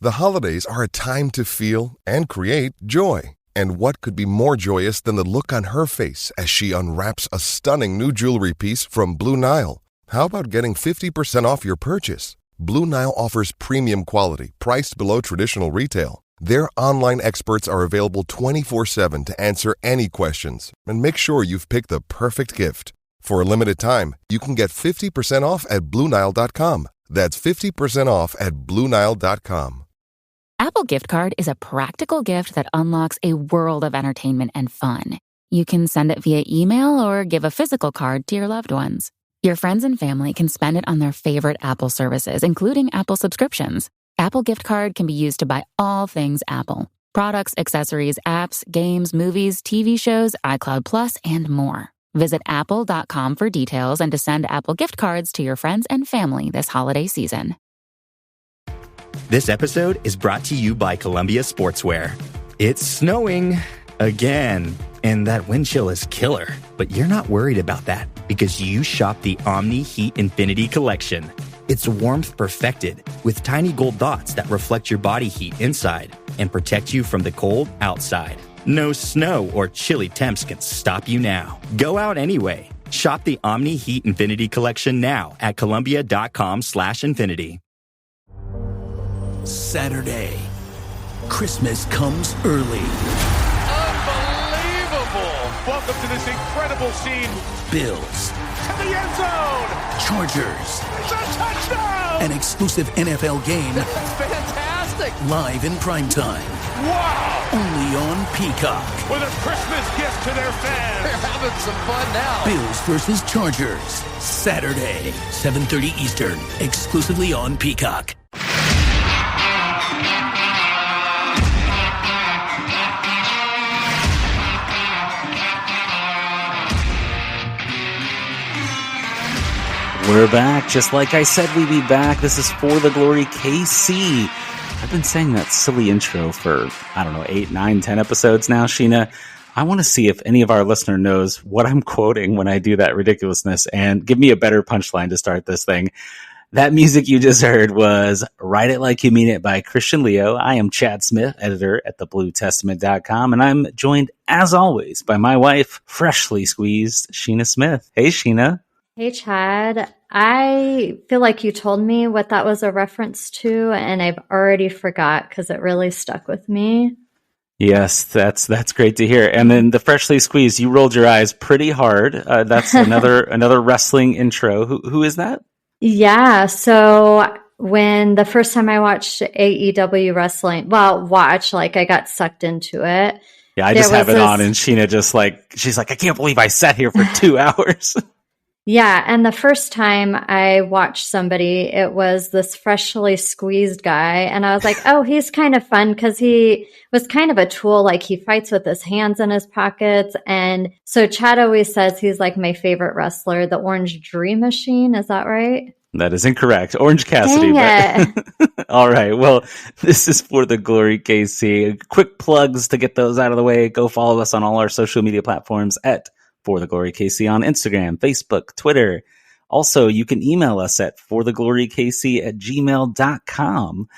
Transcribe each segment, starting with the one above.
The holidays are a time to feel and create joy. And what could be more joyous than the look on her face as she unwraps a stunning new jewelry piece from Blue Nile? How about getting 50% off your purchase? Blue Nile offers premium quality, priced below traditional retail. Their online experts are available 24/7 to answer any questions and make sure you've picked the perfect gift. For a limited time, you can get 50% off at BlueNile.com. That's 50% off at BlueNile.com. Apple Gift Card is a practical gift that unlocks a world of entertainment and fun. You can send it via email or give a physical card to your loved ones. Your friends and family can spend it on their favorite Apple services, including Apple subscriptions. Apple Gift Card can be used to buy all things Apple. Products, accessories, apps, games, movies, TV shows, iCloud Plus, and more. Visit apple.com for details and to send Apple Gift Cards to your friends and family this holiday season. This episode is brought to you by Columbia Sportswear. It's snowing again, and that wind chill is killer. But you're not worried about that because you shop the Omni Heat Infinity Collection. It's warmth perfected with tiny gold dots that reflect your body heat inside and protect you from the cold outside. No snow or chilly temps can stop you now. Go out anyway. Shop the Omni Heat Infinity Collection now at Columbia.com/infinity. Saturday. Christmas comes early. Unbelievable! Welcome to this incredible scene. Bills. To the end zone! Chargers. It's a touchdown! An exclusive NFL game. That's fantastic! Live in primetime. Wow! Only on Peacock. With a Christmas gift to their fans. They're having some fun now. Bills versus Chargers. Saturday, 7:30 Eastern. Exclusively on Peacock. We're back, just like I said we'd be back. This is For the Glory KC. I've been saying that silly intro for, 8, 9, 10 episodes now, Sheena. I want to see if any of our listener knows what I'm quoting when I do that ridiculousness, and give me a better punchline to start this thing. That music you just heard was Write It Like You Mean It by Christian Leo. I am Chad Smith, editor at thebluetestament.com, and I'm joined, as always, by my wife, freshly squeezed, Sheena Smith. Hey, Sheena. Hey, Chad. I feel like you told me what that was a reference to, and I've already forgot because it really stuck with me. Yes, that's great to hear. And then the freshly squeezed, you rolled your eyes pretty hard. That's another wrestling intro. Who is that? Yeah, so when the first time I watched AEW wrestling, I got sucked into it. Yeah, I just have it on, and Sheena she's like, I can't believe I sat here for 2 hours. Yeah, and the first time I watched somebody, it was this freshly squeezed guy, and I was like, oh, he's kind of fun because he was kind of a tool, like he fights with his hands in his pockets, and so Chad always says he's like my favorite wrestler, the Orange Dream Machine, is that right? That is incorrect. Orange Cassidy. Dang it. All right, well, this is For the Glory KC. Quick plugs to get those out of the way. Go follow us on all our social media platforms at For the Glory KC on Instagram, Facebook, Twitter. Also, you can email us at forthegloryKC@gmail.com.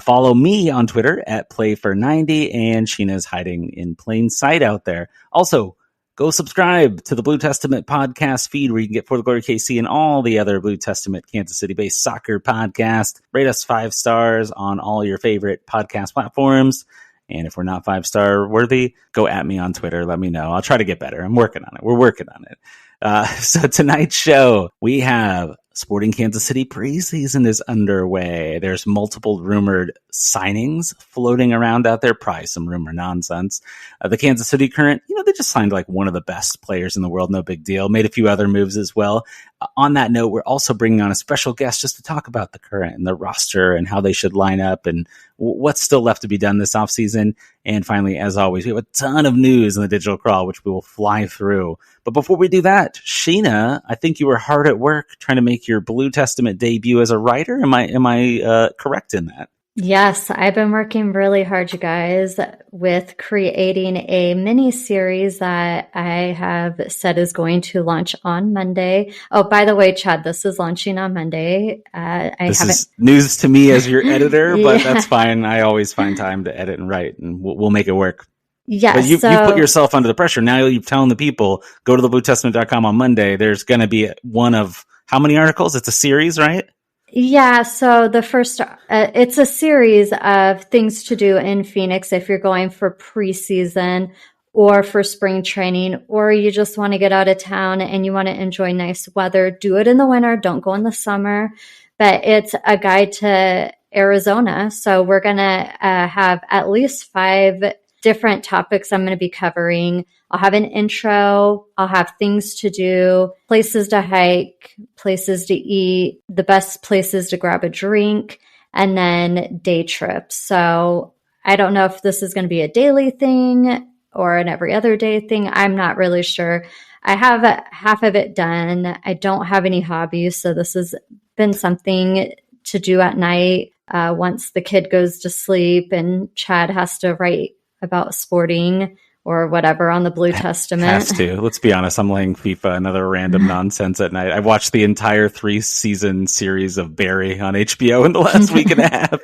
Follow me on Twitter at PlayFor90, and Sheena's hiding in plain sight out there. Also, go subscribe to the Blue Testament podcast feed where you can get For the Glory KC and all the other Blue Testament Kansas City-based soccer podcasts. Rate us 5 stars on all your favorite podcast platforms. And if we're not 5-star worthy, go at me on Twitter. Let me know. I'll try to get better. I'm working on it. We're working on it. So tonight's show, we have Sporting Kansas City preseason is underway. There's multiple rumored signings floating around out there. Probably some rumor nonsense. The Kansas City Current, they just signed like one of the best players in the world. No big deal. Made a few other moves as well. On that note, we're also bringing on a special guest just to talk about the Current and the roster and how they should line up and what's still left to be done this offseason. And finally, as always, we have a ton of news in the digital crawl, which we will fly through. But before we do that, Sheena, I think you were hard at work trying to make your Blue Testament debut as a writer. Am I correct in that? Yes, I've been working really hard, you guys, with creating a mini series that I have said is going to launch on Monday. Oh, by the way, Chad, this is launching on Monday. This is news to me as your editor, but Yeah. that's fine. I always find time to edit and write, and we'll make it work. Yes. But you've put yourself under the pressure. Now you're telling the people, go to thebluetestament.com on Monday. There's going to be one of how many articles? It's a series, right? Yeah, so the first, it's a series of things to do in Phoenix if you're going for preseason or for spring training, or you just want to get out of town and you want to enjoy nice weather. Do it in the winter, don't go in the summer. But it's a guide to Arizona. So we're going to have at least 5 different topics I'm going to be covering. I'll have an intro. I'll have things to do, places to hike, places to eat, the best places to grab a drink, and then day trips. So I don't know if this is going to be a daily thing or an every other day thing. I'm not really sure. I have half of it done. I don't have any hobbies. So this has been something to do at night once the kid goes to sleep and Chad has to write about sporting or whatever on the Blue Testament. Has to. Let's be honest. I'm playing FIFA, another random nonsense at night. I watched the entire 3-season series of Barry on HBO in the last week and a half.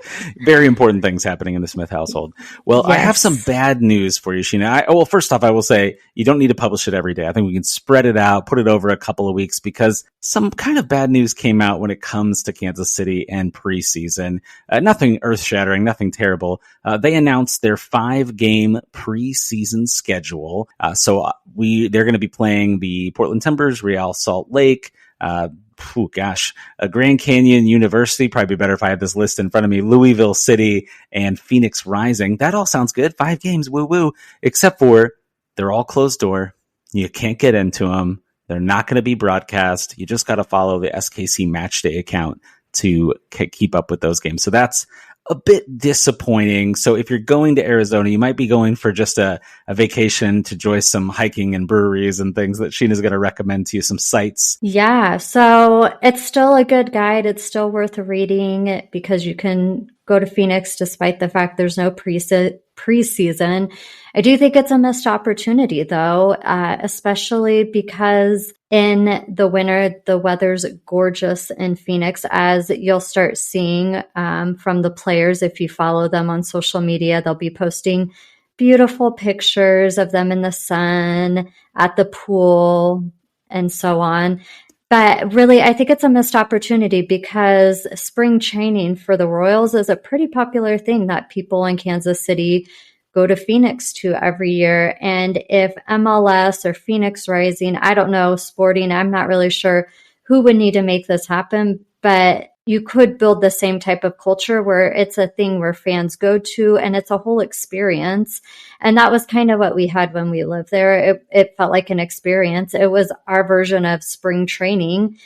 Very important things happening in the Smith household. Well, yes. I have some bad news for you, Sheena. Well, first off, I will say you don't need to publish it every day. I think we can spread it out, put it over a couple of weeks because some kind of bad news came out when it comes to Kansas City and preseason. Nothing earth-shattering, nothing terrible. They announced their 5-game preseason schedule. They're going to be playing the Portland Timbers, Real Salt Lake, Grand Canyon University, probably better if I had this list in front of me, Louisville City, and Phoenix Rising. That all sounds good. 5 games, woo-woo, except for they're all closed door. You can't get into them. They're not going to be broadcast. You just got to follow the SKC Matchday account to keep up with those games. So that's a bit disappointing. So if you're going to Arizona, you might be going for just a vacation to enjoy some hiking and breweries and things that Sheena's going to recommend to you, some sites. Yeah, so it's still a good guide. It's still worth reading because you can go to Phoenix despite the fact there's no preseason. I do think it's a missed opportunity, though, especially because in the winter, the weather's gorgeous in Phoenix, as you'll start seeing from the players. If you follow them on social media, they'll be posting beautiful pictures of them in the sun, at the pool, and so on. But really, I think it's a missed opportunity because spring training for the Royals is a pretty popular thing that people in Kansas City go to Phoenix to every year. And if MLS or Phoenix Rising, I don't know, sporting, I'm not really sure who would need to make this happen, but you could build the same type of culture where it's a thing where fans go to and it's a whole experience. And that was kind of what we had when we lived there. It felt like an experience. It was our version of spring training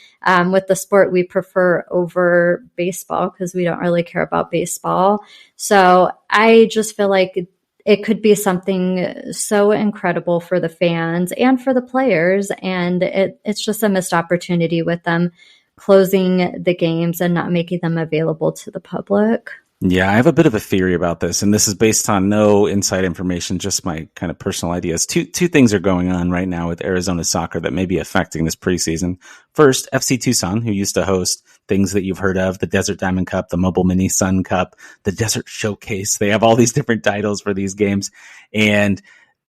with the sport we prefer over baseball because we don't really care about baseball. So I just feel like it could be something so incredible for the fans and for the players. And it's just a missed opportunity with them closing the games and not making them available to the public. Yeah, I have a bit of a theory about this, and this is based on no inside information, just my kind of personal ideas. Two things are going on right now with Arizona soccer that may be affecting this preseason. First, FC Tucson, who used to host things that you've heard of, the Desert Diamond Cup, the Mobile Mini Sun Cup, the Desert Showcase. They have all these different titles for these games, and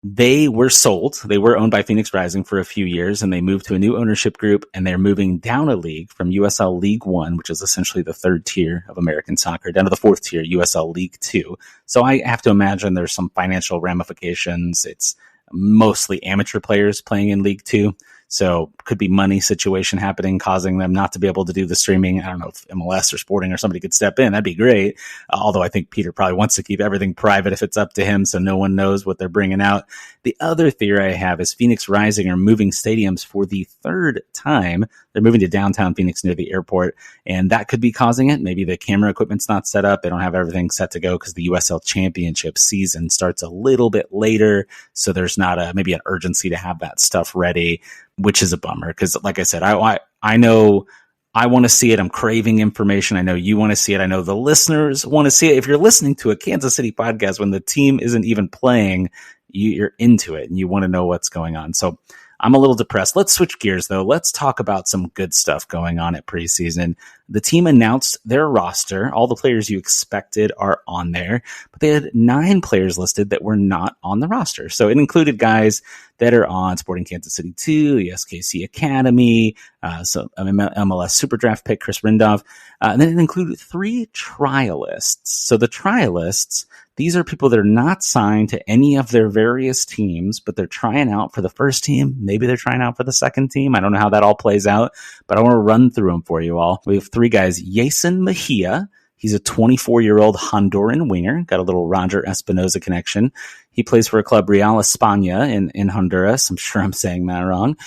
they were sold. They were owned by Phoenix Rising for a few years, and they moved to a new ownership group, and they're moving down a league from USL League One, which is essentially the 3rd tier of American soccer, down to the 4th tier, USL League Two. So I have to imagine there's some financial ramifications. It's mostly amateur players playing in League Two. So could be money situation happening, causing them not to be able to do the streaming. I don't know if MLS or Sporting or somebody could step in. That'd be great. Although I think Peter probably wants to keep everything private if it's up to him, so no one knows what they're bringing out. The other theory I have is Phoenix Rising are moving stadiums for the 3rd time. They're moving to downtown Phoenix near the airport, and that could be causing it. Maybe the camera equipment's not set up. They don't have everything set to go because the USL Championship season starts a little bit later, so there's not maybe an urgency to have that stuff ready, which is a bummer because, like I said, I know I want to see it. I'm craving information. I know you want to see it. I know the listeners want to see it. If you're listening to a Kansas City podcast when the team isn't even playing, you're into it and you want to know what's going on. So I'm a little depressed. Let's switch gears, though. Let's talk about some good stuff going on at preseason. The team announced their roster. All the players you expected are on there, but they had 9 players listed that were not on the roster. So it included guys that are on Sporting Kansas City 2, the SKC Academy, MLS Super Draft pick Chris Rindov, and then it included 3 trialists. So the trialists, these are people that are not signed to any of their various teams, but they're trying out for the first team. Maybe they're trying out for the second team. I don't know how that all plays out, but I want to run through them for you all. We have 3 guys. Jason Mejia. He's a 24-year-old Honduran winger. Got a little Roger Espinoza connection. He plays for a club, Real España in Honduras. I'm sure I'm saying that wrong.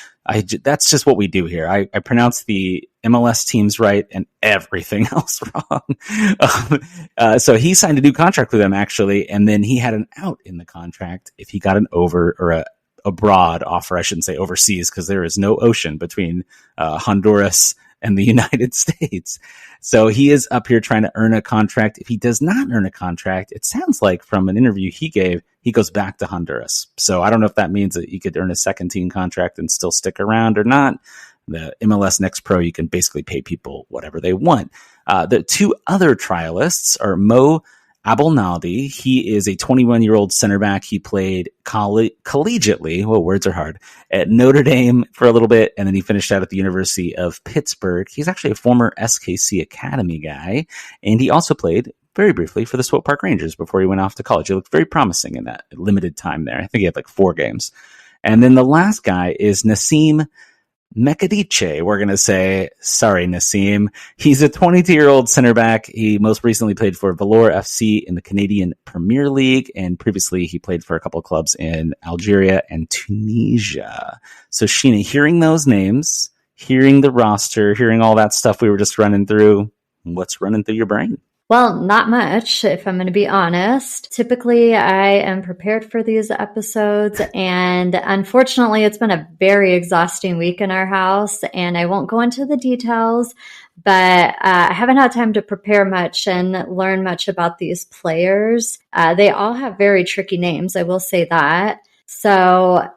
That's just what we do here. I pronounce the MLS teams right and everything else wrong. So he signed a new contract with them, actually, and then he had an out in the contract if he got an abroad offer. I shouldn't say overseas, because there is no ocean between Honduras and the United States. So he is up here trying to earn a contract. If he does not earn a contract, it sounds like from an interview he gave, he goes back to Honduras. So I don't know if that means that he could earn a second team contract and still stick around or not. The MLS Next Pro, you can basically pay people whatever they want. The 2 other trialists are Mo Abelnaldi. He is a 21-year-old center back. He played collegiately, well, words are hard, at Notre Dame for a little bit, and then he finished out at the University of Pittsburgh. He's actually a former SKC Academy guy, and he also played very briefly for the Swope Park Rangers before he went off to college. He looked very promising in that limited time there. I think he had like 4 games. And then the last guy is Nassim Mekadiche. We're going to say, sorry, Nassim. He's a 22-year-old center back. He most recently played for Valour FC in the Canadian Premier League, and previously he played for a couple of clubs in Algeria and Tunisia. So, Sheena, hearing those names, hearing the roster, hearing all that stuff we were just running through, what's running through your brain? Well, not much, if I'm going to be honest. Typically, I am prepared for these episodes, and unfortunately, it's been a very exhausting week in our house, and I won't go into the details, but I haven't had time to prepare much and learn much about these players. They all have very tricky names, I will say that. So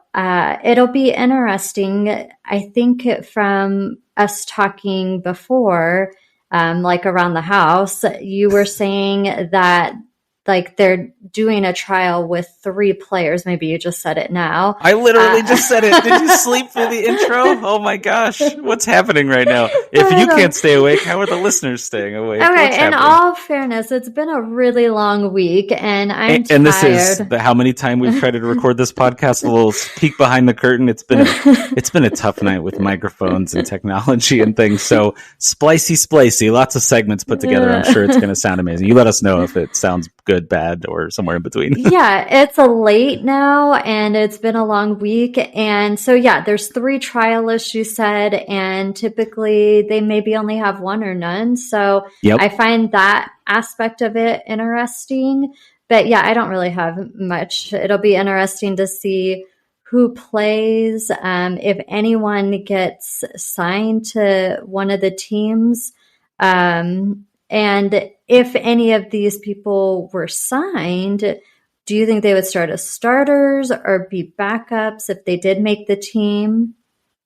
it'll be interesting. I think from us talking before, like around the house, you were saying that like they're doing a trial with 3 players. Maybe you just said it now. I literally just said it. Did you sleep through the intro? Oh my gosh. What's happening right now? If you can't stay awake, how are the listeners staying awake? Okay, in all fairness, it's been a really long week and I'm tired. And this is how many times we've tried to record this podcast, a little peek behind the curtain. It's been a tough night with microphones and technology and things. So splicey, lots of segments put together. I'm sure it's going to sound amazing. You let us know if it sounds good, bad, or somewhere in between. Yeah, it's a late now and it's been a long week. And so, yeah, there's 3 trialists, you said, and typically they maybe only have 1 or none. So yep. I find that aspect of it interesting. But yeah, I don't really have much. It'll be interesting to see who plays, if anyone gets signed to one of the teams. And if any of these people were signed, do you think they would start as starters or be backups if they did make the team?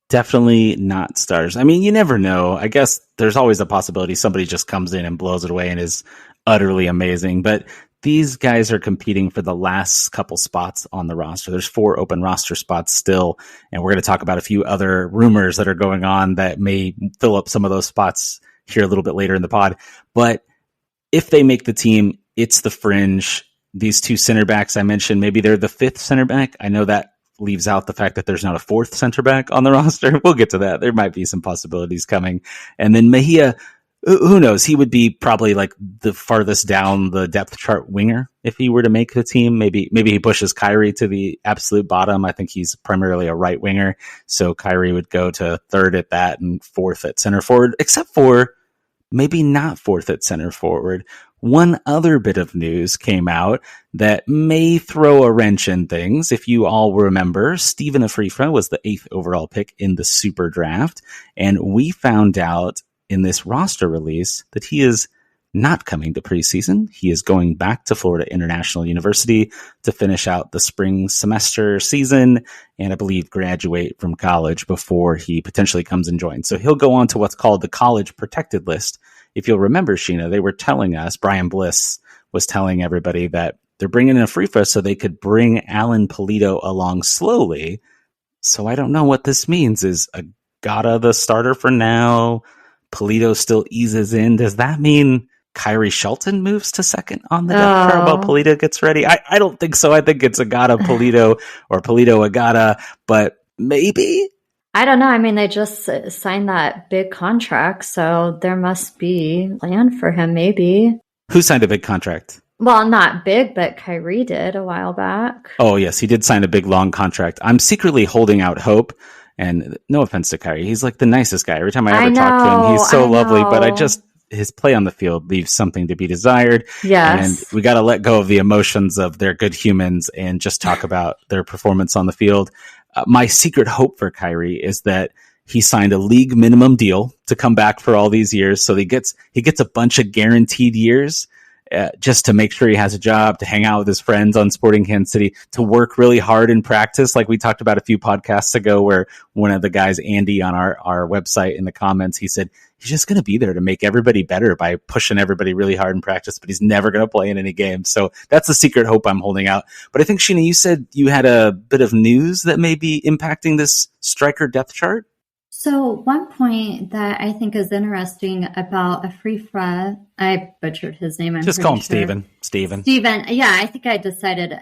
Definitely not starters. I mean, you never know. I guess there's always a possibility somebody just comes in and blows it away and is utterly amazing. But these guys are competing for the last couple spots on the roster. There's 4 open roster spots still. And we're going to talk about a few other rumors that are going on that may fill up some of those spots here a little bit later in the pod. But if they make the team, it's the fringe. These 2 center backs I mentioned, maybe they're the 5th center back. I know that leaves out the fact that there's not a 4th center back on the roster. We'll get to that. There might be some possibilities coming. And then Mejia, who knows? He would be probably like the farthest down the depth chart winger if he were to make the team. Maybe he pushes Kyrie to the absolute bottom. I think he's primarily a right winger. So Kyrie would go to 3rd at that and 4th at center forward, except for maybe not 4th at center forward. One other bit of news came out that may throw a wrench in things. If you all remember, Steven Afrifa was the 8th overall pick in the Super Draft. And we found out in this roster release that he is not coming to preseason. He is going back to Florida International University to finish out the spring semester season and I believe graduate from college before he potentially comes and joins. So he'll go on to what's called the college protected list. If you'll remember, Sheena, they were telling us, Brian Bliss was telling everybody that they're bringing in a free throw so they could bring Alan Polito along slowly. So I don't know what this means. Is Agata the starter for now? Polito still eases in. Does that mean Kyrie Shelton moves to second on the depth chart while Polito gets ready? I don't think so. I think it's Agata Polito or Polito Agata, but maybe. I don't know. I mean, they just signed that big contract, so there must be land for him, maybe. Who signed a big contract? Well, not big, but Kyrie did a while back. Oh, yes, he did sign a big, long contract. I'm secretly holding out hope. And no offense to Kyrie, he's like the nicest guy. Every time I ever talk to him, he's so lovely. But his play on the field leaves something to be desired. Yes. And we got to let go of the emotions of they're good humans and just talk about their performance on the field. My secret hope for Kyrie is that he signed a league minimum deal to come back for all these years. So he gets a bunch of guaranteed years. Just to make sure he has a job, to hang out with his friends on Sporting Kansas City, to work really hard in practice. Like we talked about a few podcasts ago where one of the guys, Andy, on our website in the comments, he said he's just going to be there to make everybody better by pushing everybody really hard in practice, but he's never going to play in any games. So that's the secret hope I'm holding out. But I think, Sheena, you said you had a bit of news that may be impacting this striker depth chart. So one point that I think is interesting about Afrifa, I butchered his name. Just call him Steven. Steven. Yeah, I think I decided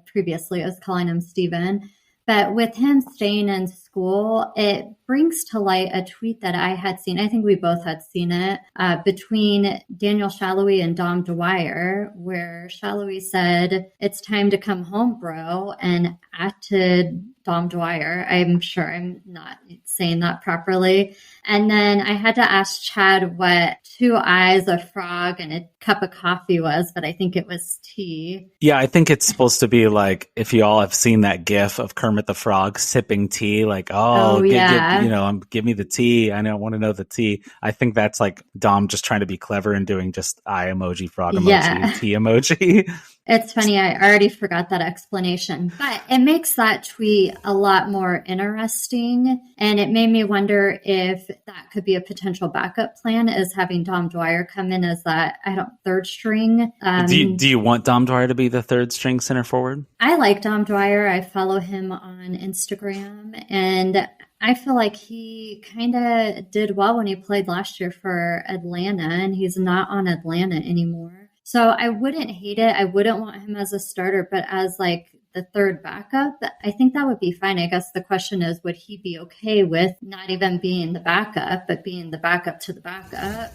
previously I was calling him Steven. But with him staying in school, it brings to light a tweet that I had seen. I think we both had seen it between Daniel Shalhoub and Dom Dwyer, where Shalhoub said, "It's time to come home, bro," and atted Dom Dwyer. I'm sure I'm not saying that properly. And then I had to ask Chad what 2 eyes, a frog, and a cup of coffee was, but I think it was tea. Yeah, I think it's supposed to be like, if you all have seen that gif of Kermit the Frog sipping tea, like, give me the tea. I don't want to know the tea. I think that's like Dom just trying to be clever and doing just eye emoji, frog emoji, tea emoji. It's funny. I already forgot that explanation, but it makes that tweet a lot more interesting. And it made me wonder if that could be a potential backup plan, is having Dom Dwyer come in as that, third string. Do you want Dom Dwyer to be the third string center forward? I like Dom Dwyer. I follow him on Instagram, and I feel like he kind of did well when he played last year for Atlanta, and he's not on Atlanta anymore. So I wouldn't hate it. I wouldn't want him as a starter, but as like the third backup, I think that would be fine. I guess the question is, would he be okay with not even being the backup, but being the backup to the backup?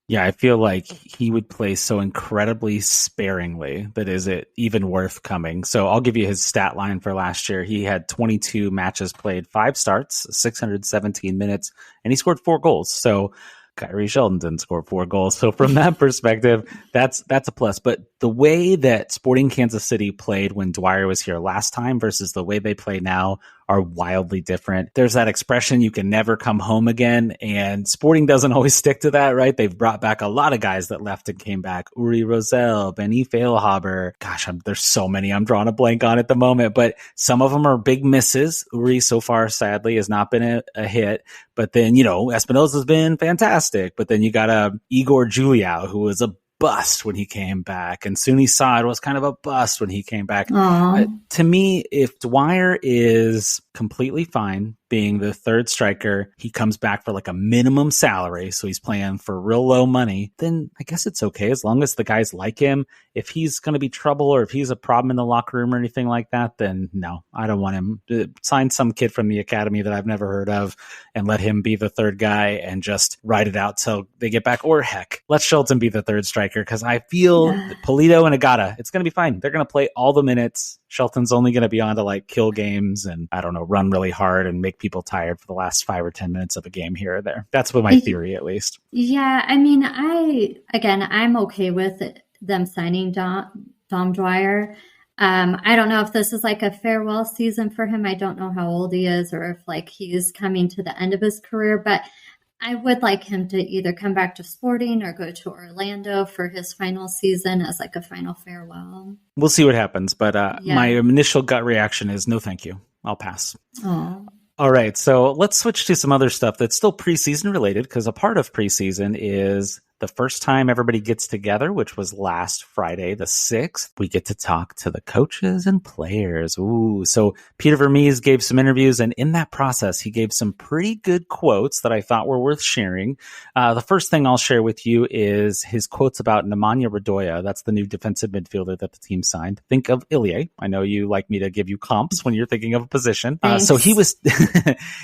Yeah, I feel like he would play so incredibly sparingly that is it even worth coming. So I'll give you his stat line for last year. He had 22 matches played, 5 starts, 617 minutes, and he scored 4 goals. So Kyrie Shelton didn't score 4 goals. So from that perspective, that's a plus. But the way that Sporting Kansas City played when Dwyer was here last time versus the way they play now are wildly different. There's that expression, you can never come home again. And Sporting doesn't always stick to that, right? They've brought back a lot of guys that left and came back. Uri Rosell, Benny Feilhaber. Gosh, there's so many I'm drawing a blank on at the moment, but some of them are big misses. Uri so far, sadly, has not been a hit. But then, Espinosa's been fantastic. But then you got Igor Juliao, who was a bust when he came back, and Suni Saad was kind of a bust when he came back. To me, if Dwyer is completely fine being the third striker, he comes back for like a minimum salary, so he's playing for real low money, then I guess it's okay as long as the guys like him. If he's going to be trouble or if he's a problem in the locker room or anything like that, then no, I don't want him to sign some kid from the academy that I've never heard of and let him be the third guy and just ride it out till they get back. Or heck, let Shelton be the third striker, because I feel Polito and Agata, it's going to be fine. They're going to play all the minutes. Shelton's only going to be on to like kill games and run really hard and make people tired for the last 5 or 10 minutes of a game here or there. That's what my theory, at least. Yeah, I mean, I'm okay with them signing Dom Dwyer. I don't know if this is like a farewell season for him. I don't know how old he is or if like he's coming to the end of his career, but I would like him to either come back to Sporting or go to Orlando for his final season as like a final farewell. We'll see what happens, but my initial gut reaction is no thank you. I'll pass. Oh. All right, so let's switch to some other stuff that's still preseason related, because a part of preseason is the first time everybody gets together, which was last Friday, the 6th. We get to talk to the coaches and players. Ooh, so Peter Vermees gave some interviews, and in that process, he gave some pretty good quotes that I thought were worth sharing. The first thing I'll share with you is his quotes about Nemanja Radoja. That's the new defensive midfielder that the team signed. Think of Ilya. I know you like me to give you comps when you're thinking of a position. So he was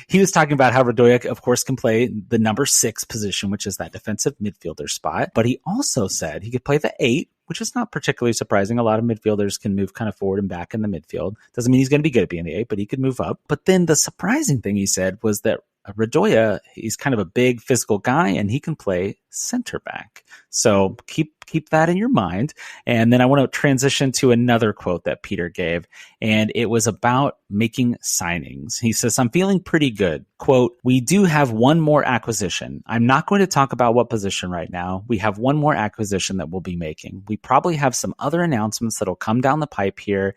he was talking about how Radoja, of course, can play the number 6 position, which is that defensive midfielder spot. But he also said he could play the 8, which is not particularly surprising. A lot of midfielders can move kind of forward and back in the midfield. Doesn't mean he's going to be good at being the 8, but he could move up. But then the surprising thing he said was that Radoja, he's kind of a big physical guy, and he can play center back. So keep that in your mind. And then I want to transition to another quote that Peter gave, and it was about making signings. He says, I'm feeling pretty good. Quote, we do have one more acquisition. I'm not going to talk about what position right now. We have one more acquisition that we'll be making. We probably have some other announcements that'll come down the pipe here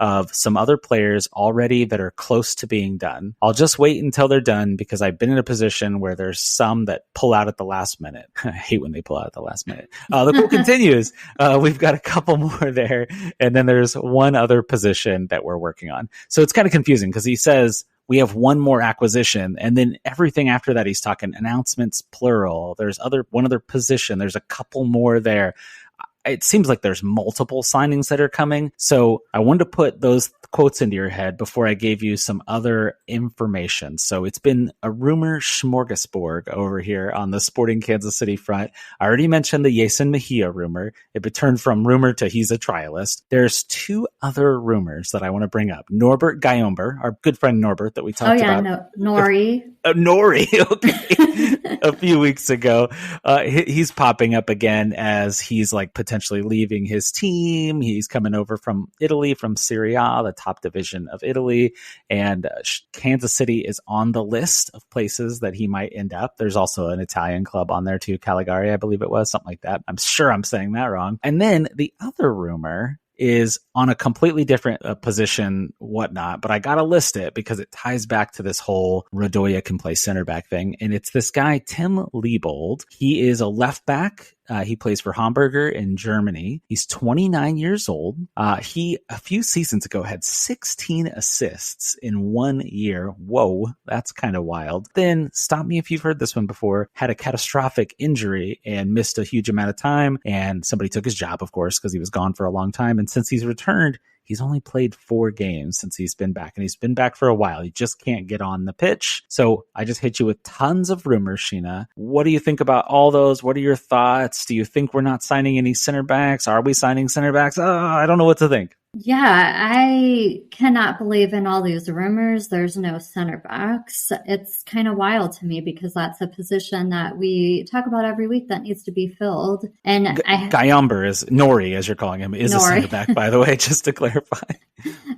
of some other players already that are close to being done. I'll just wait until they're done, because I've been in a position where there's some that pull out at the last minute. I hate when they pull out at the last minute. The quote continues. We've got a couple more there, and then there's one other position that we're working on. So it's kind of confusing, because he says we have one more acquisition, and then everything after that he's talking announcements plural. There's one other position. There's a couple more there. It seems like there's multiple signings that are coming. So I wanted to put those quotes into your head before I gave you some other information. So it's been a rumor smorgasbord over here on the Sporting Kansas City front. I already mentioned the Jason Mejia rumor. It turned from rumor to he's a trialist. There's 2 other rumors that I want to bring up. Norbert Guyomber, our good friend Norbert that we talked about. Nori. Nori, okay. A few weeks ago. He's popping up again as he's like potentially leaving his team. He's coming over from Italy, from Serie A, the top division of Italy. And Kansas City is on the list of places that he might end up. There's also an Italian club on there too, Caligari, I believe it was, something like that. I'm sure I'm saying that wrong. And then the other rumor is on a completely different position, whatnot, but I got to list it because it ties back to this whole Radoja can play center back thing. And it's this guy, Tim Liebold. He is a left back. He plays for Hamburger in Germany. He's 29 years old. He, a few seasons ago, had 16 assists in 1 year. Whoa, that's kind of wild. Then, stop me if you've heard this one before, had a catastrophic injury and missed a huge amount of time. And somebody took his job, of course, because he was gone for a long time. And since he's returned, he's only played 4 games since he's been back, and he's been back for a while. He just can't get on the pitch. So I just hit you with tons of rumors, Sheena. What do you think about all those? What are your thoughts? Do you think we're not signing any center backs? Are we signing center backs? I don't know what to think. Yeah, I cannot believe in all these rumors. There's no center backs. It's kind of wild to me because that's a position that we talk about every week that needs to be filled. And Guyomber is Nori, as you're calling him, is Nori. A center back, by the way, just to clarify.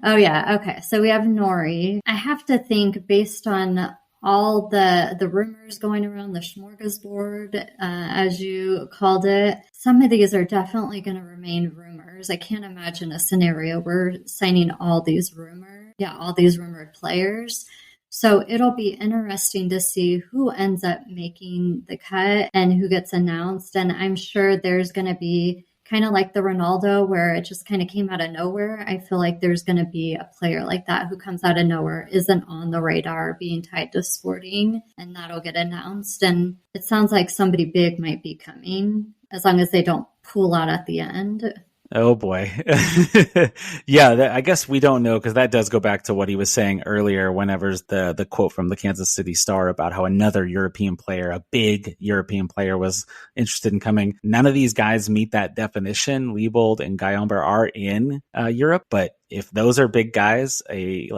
Oh, yeah. Okay. So we have Nori. I have to think based on all the rumors going around the smorgasbord, as you called it, some of these are definitely going to remain rumors. I can't imagine a scenario where signing all these rumored players. So it'll be interesting to see who ends up making the cut and who gets announced. And I'm sure there's going to be kind of like the Ronaldo, where it just kind of came out of nowhere. I feel like there's going to be a player like that who comes out of nowhere, isn't on the radar, being tied to Sporting, and that'll get announced. And it sounds like somebody big might be coming, as long as they don't pull out at the end. Oh boy. Yeah, I guess we don't know, because that does go back to what he was saying earlier whenever the quote from the Kansas City Star about how another European player, a big European player, was interested in coming. None of these guys meet that definition. Liebold and Guyomber are in Europe, but if those are big guys, a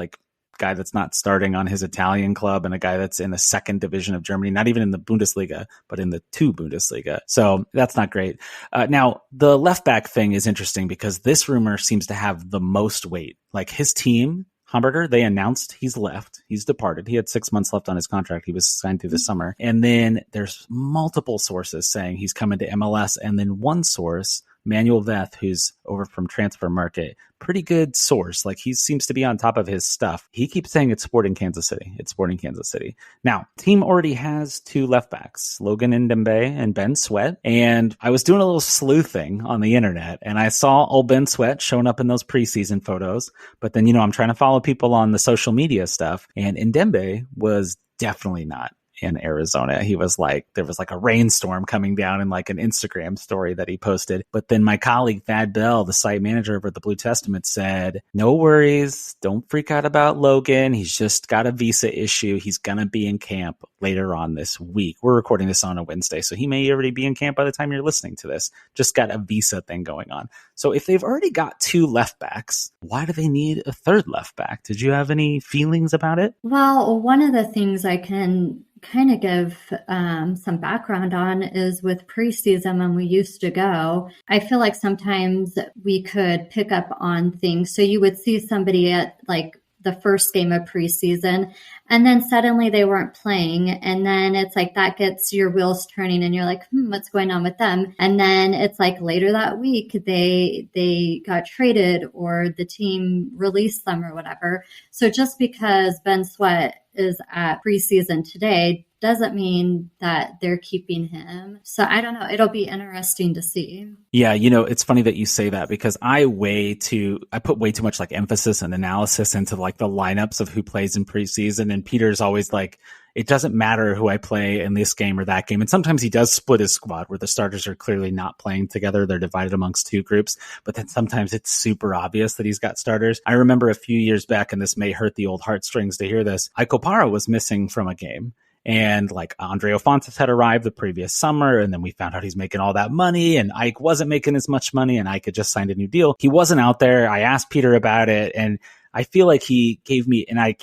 guy that's not starting on his Italian club and a guy that's in the second division of Germany, not even in the Bundesliga, but in the 2 Bundesliga. So that's not great. Now, the left back thing is interesting because this rumor seems to have the most weight. Like his team, Hamburger, they announced he's left. He's departed. He had 6 months left on his contract. He was signed through the summer. And then there's multiple sources saying he's coming to MLS. And then one source, Manuel Veth, who's over from Transfer Market, pretty good source. Like, he seems to be on top of his stuff. He keeps saying it's Sporting Kansas City. It's Sporting Kansas City. Now, team already has 2 left backs, Logan Ndembe and Ben Sweat. And I was doing a little sleuthing on the internet, and I saw old Ben Sweat showing up in those preseason photos. But then, I'm trying to follow people on the social media stuff, and Ndembe was definitely not in Arizona. He was like, there was like a rainstorm coming down in like an Instagram story that he posted. But then my colleague Thad Bell, the site manager over at the Blue Testament, said, no worries, don't freak out about Logan. He's just got a visa issue. He's going to be in camp later on this week. We're recording this on a Wednesday, so he may already be in camp by the time you're listening to this. Just got a visa thing going on. So if they've already got 2 left backs, why do they need a 3rd left back? Did you have any feelings about it? Well, one of the things I can kind of give some background on is with preseason when we used to go, I feel like sometimes we could pick up on things. So you would see somebody at like the first game of preseason, and then suddenly they weren't playing. And then it's like that gets your wheels turning and you're like, what's going on with them? And then it's like later that week, they got traded or the team released them or whatever. So just because Ben Sweat is at preseason today doesn't mean that they're keeping him. So I don't know. It'll be interesting to see. Yeah, it's funny that you say that because I put way too much like emphasis and analysis into like the lineups of who plays in preseason. And Peter's always like, it doesn't matter who I play in this game or that game. And sometimes he does split his squad where the starters are clearly not playing together. They're divided amongst 2 groups. But then sometimes it's super obvious that he's got starters. I remember a few years back, and this may hurt the old heartstrings to hear this, Ike Opara was missing from a game. And like Andre Ofontes had arrived the previous summer, and then we found out he's making all that money, and Ike wasn't making as much money, and Ike had just signed a new deal. He wasn't out there. I asked Peter about it, and I feel like he gave me, and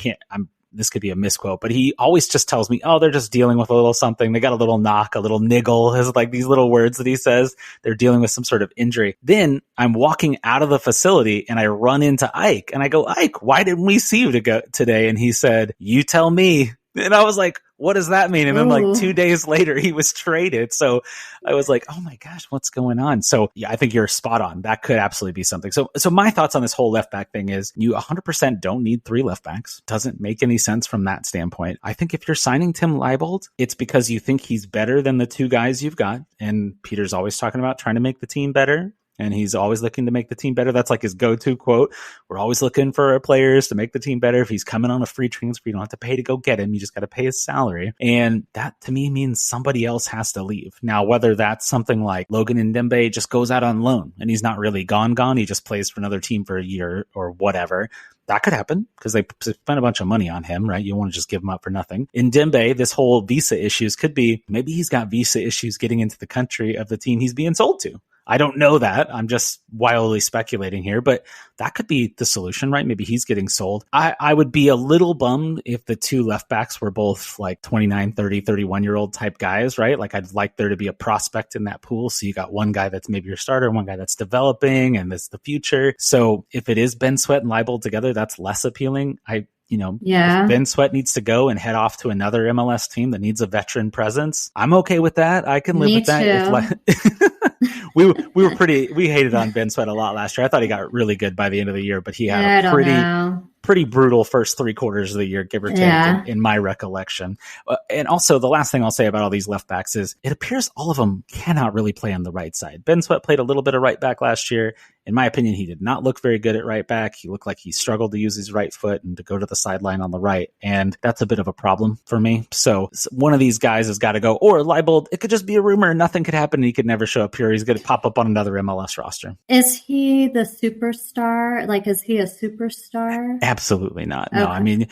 this could be a misquote, but he always just tells me, oh, they're just dealing with a little something. They got a little knock, a little niggle, is like these little words that he says. They're dealing with some sort of injury. Then I'm walking out of the facility and I run into Ike and I go, Ike, why didn't we see you today? And he said, you tell me. And I was like, what does that mean? And then like 2 days later, he was traded. So I was like, oh my gosh, what's going on? So yeah, I think you're spot on. That could absolutely be something. So my thoughts on this whole left back thing is you 100% don't need 3 left backs. Doesn't make any sense from that standpoint. I think if you're signing Tim Leibold, it's because you think he's better than the 2 guys you've got. And Peter's always talking about trying to make the team better. And he's always looking to make the team better. That's like his go-to quote. We're always looking for our players to make the team better. If he's coming on a free transfer, you don't have to pay to go get him. You just got to pay his salary. And that to me means somebody else has to leave. Now, whether that's something like Logan Ndembe just goes out on loan and he's not really gone. He just plays for another team for a year or whatever. That could happen because they spent a bunch of money on him, right? You want to just give him up for nothing. In Ndembe, this whole visa issues could be maybe he's got visa issues getting into the country of the team he's being sold to. I don't know that. I'm just wildly speculating here, but that could be the solution, right? Maybe he's getting sold. I would be a little bummed if the 2 left backs were both like 29, 30, 31-year-old type guys, right? Like I'd like there to be a prospect in that pool. So you got one guy that's maybe your starter, one guy that's developing, and that's the future. So if it is Ben Sweat and Leibold together, that's less appealing. If Ben Sweat needs to go and head off to another MLS team that needs a veteran presence, I'm okay with that. I can live with that. We hated on Ben Sweat a lot last year. I thought he got really good by the end of the year, but he had a pretty brutal first 3 quarters of the year, give or take, in my recollection. And also, the last thing I'll say about all these left backs is it appears all of them cannot really play on the right side. Ben Sweat played a little bit of right back last year. In my opinion, he did not look very good at right back. He looked like he struggled to use his right foot and to go to the sideline on the right. And that's a bit of a problem for me. So one of these guys has got to go. Or Leibold, it could just be a rumor. Nothing could happen. And he could never show up here. He's going to pop up on another MLS roster. Is he the superstar? Like, is he a superstar? Absolutely not. Okay. No, I mean,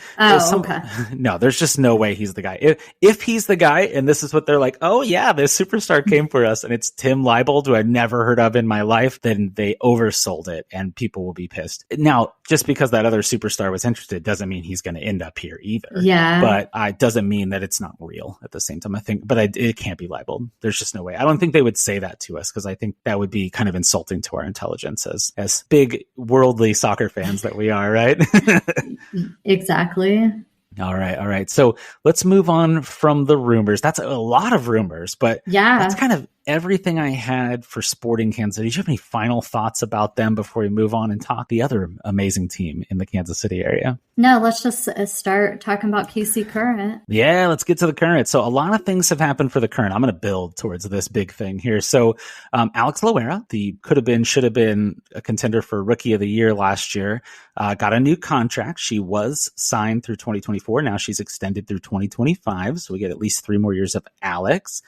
no, there's just no way he's the guy. If he's the guy, and this is what they're like, oh yeah, this superstar came for us, and it's Tim Leibold, who I've never heard of in my life, then they oversold it and people will be pissed. Now, just because that other superstar was interested doesn't mean he's going to end up here either. Yeah. But it doesn't mean that it's not real at the same time. I think, but it can't be libeled. There's just no way. I don't think they would say that to us because I think that would be kind of insulting to our intelligence as big worldly soccer fans that we are, right? Exactly. All right. So let's move on from the rumors. That's a lot of rumors, but that's kind of everything I had for Sporting Kansas City. Do you have any final thoughts about them before we move on and talk the other amazing team in the Kansas City area? No, let's just start talking about KC Current. Yeah, let's get to the Current. So a lot of things have happened for the Current. I'm going to build towards this big thing here. So Alex Loera, the should have been a contender for Rookie of the Year last year, got a new contract. She was signed through 2024. Now she's extended through 2025. So we get at least 3 more years of Alex.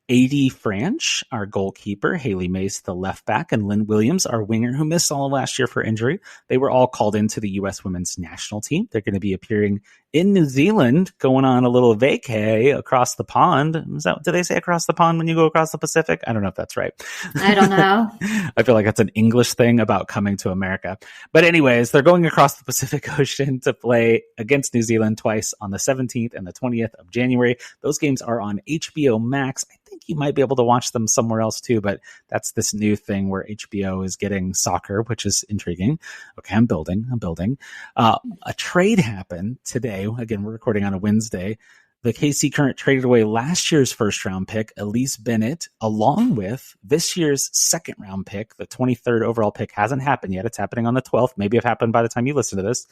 A.D. Franch, our goalkeeper, Haley Mace, the left back, and Lynn Williams, our winger, who missed all of last year for injury. They were all called into the U.S. women's national team. They're going to be appearing in New Zealand, going on a little vacay across the pond. Do they say across the pond when you go across the Pacific? I don't know if that's right. I don't know. I feel like that's an English thing about coming to America. But anyways, they're going across the Pacific Ocean to play against New Zealand twice on the 17th and the 20th of January. Those games are on HBO Max. I think you might be able to watch them somewhere else too, but that's this new thing where HBO is getting soccer, which is intriguing. Okay, I'm building. A trade happened today. Again, we're recording on a Wednesday. The KC Current traded away last year's first-round pick, Elyse Bennett, along with this year's second-round pick. The 23rd overall pick hasn't happened yet. It's happening on the 12th. Maybe it happened by the time you listen to this.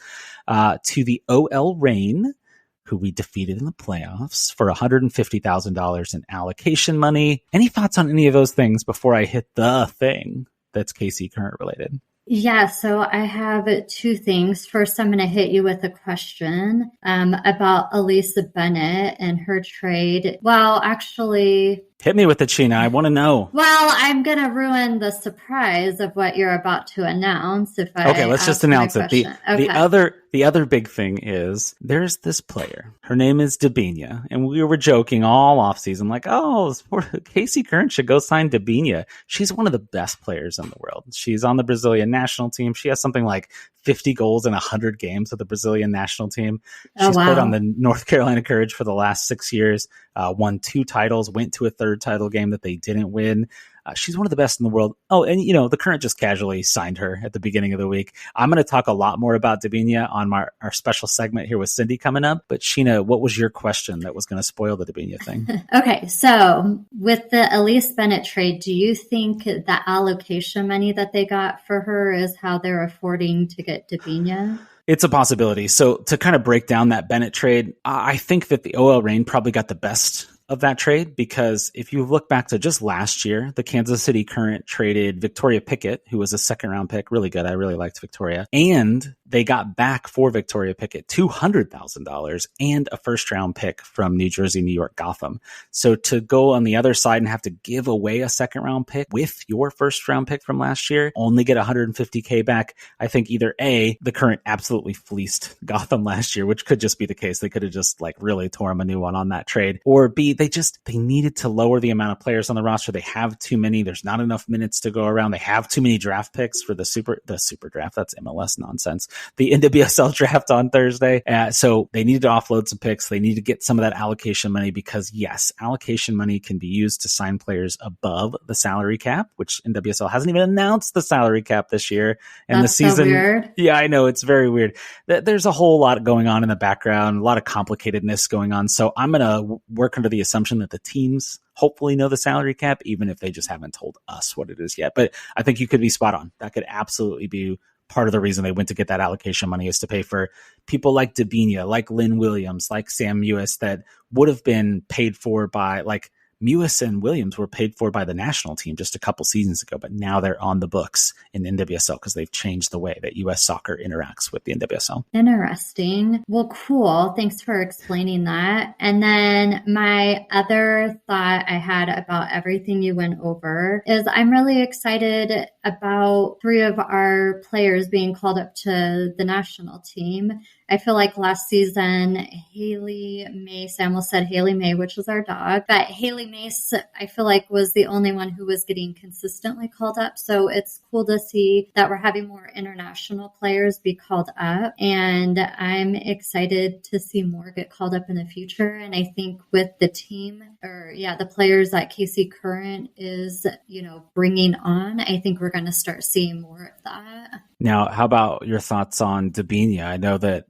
To the OL Reign, who we defeated in the playoffs for $150,000 in allocation money. Any thoughts on any of those things before I hit the thing that's KC Current related? Yeah, so I have 2 things. First, I'm going to hit you with a question about Elyse Bennett and her trade. Well, actually... Hit me with it, Sheena. I want to know. Well, I'm going to ruin the surprise of what you're about to announce. Okay, let's just announce it. The other big thing is there's this player. Her name is Debinha. And we were joking all offseason like, KC Current should go sign Debinha. She's one of the best players in the world. She's on the Brazilian national team. She has something like 50 goals in 100 games with the Brazilian national team. She's played on the North Carolina Courage for the last 6 years, won 2 titles, went to a 3rd title game that they didn't win. She's one of the best in the world. Oh, and the Current just casually signed her at the beginning of the week. I'm going to talk a lot more about Debinha on our special segment here with Cindy coming up. But Sheena, what was your question that was going to spoil the Debinha thing? Okay, so with the Elyse Bennett trade, do you think the allocation money that they got for her is how they're affording to get Debinha? It's a possibility. So to kind of break down that Bennett trade, I think that the OL Reign probably got the best of that trade, because if you look back to just last year, the Kansas City Current traded Victoria Pickett, who was a 2nd-round pick, really good. I really liked Victoria. And they got back for Victoria Pickett $200,000 and a 1st-round pick from New Jersey, New York, Gotham. So to go on the other side and have to give away a 2nd-round pick with your 1st-round pick from last year, only get $150K back, I think either A, the Current absolutely fleeced Gotham last year, which could just be the case. They could have just really tore him a new one on that trade. Or B, they needed to lower the amount of players on the roster. They have too many. There's not enough minutes to go around. They have too many draft picks for the super draft. That's MLS nonsense. The NWSL draft on Thursday. So they needed to offload some picks. They need to get some of that allocation money because, yes, allocation money can be used to sign players above the salary cap, which NWSL hasn't even announced the salary cap this year. And That's the season, so weird. Yeah, I know. It's very weird. There's a whole lot going on in the background, a lot of complicatedness going on. So I'm going to work under the assumption that the teams hopefully know the salary cap, even if they just haven't told us what it is yet. But I think you could be spot on. That could absolutely be part of the reason they went to get that allocation money, is to pay for people like Debinha, like Lynn Williams, like Sam Mewis, that would have been paid for by Mewis and Williams were paid for by the national team just a couple seasons ago, but now they're on the books in NWSL because they've changed the way that U.S. soccer interacts with the NWSL. Interesting. Well, cool. Thanks for explaining that. And then my other thought I had about everything you went over is I'm really excited about 3 of our players being called up to the national team. I feel like last season, Haley May, Sam said Haley May, which was our dog, but Haley Haley Mace, I feel like, was the only one who was getting consistently called up. So it's cool to see that we're having more international players be called up. And I'm excited to see more get called up in the future. And I think with the team, the players that KC Current is, bringing on, I think we're going to start seeing more of that. Now, how about your thoughts on Debinha? I know that,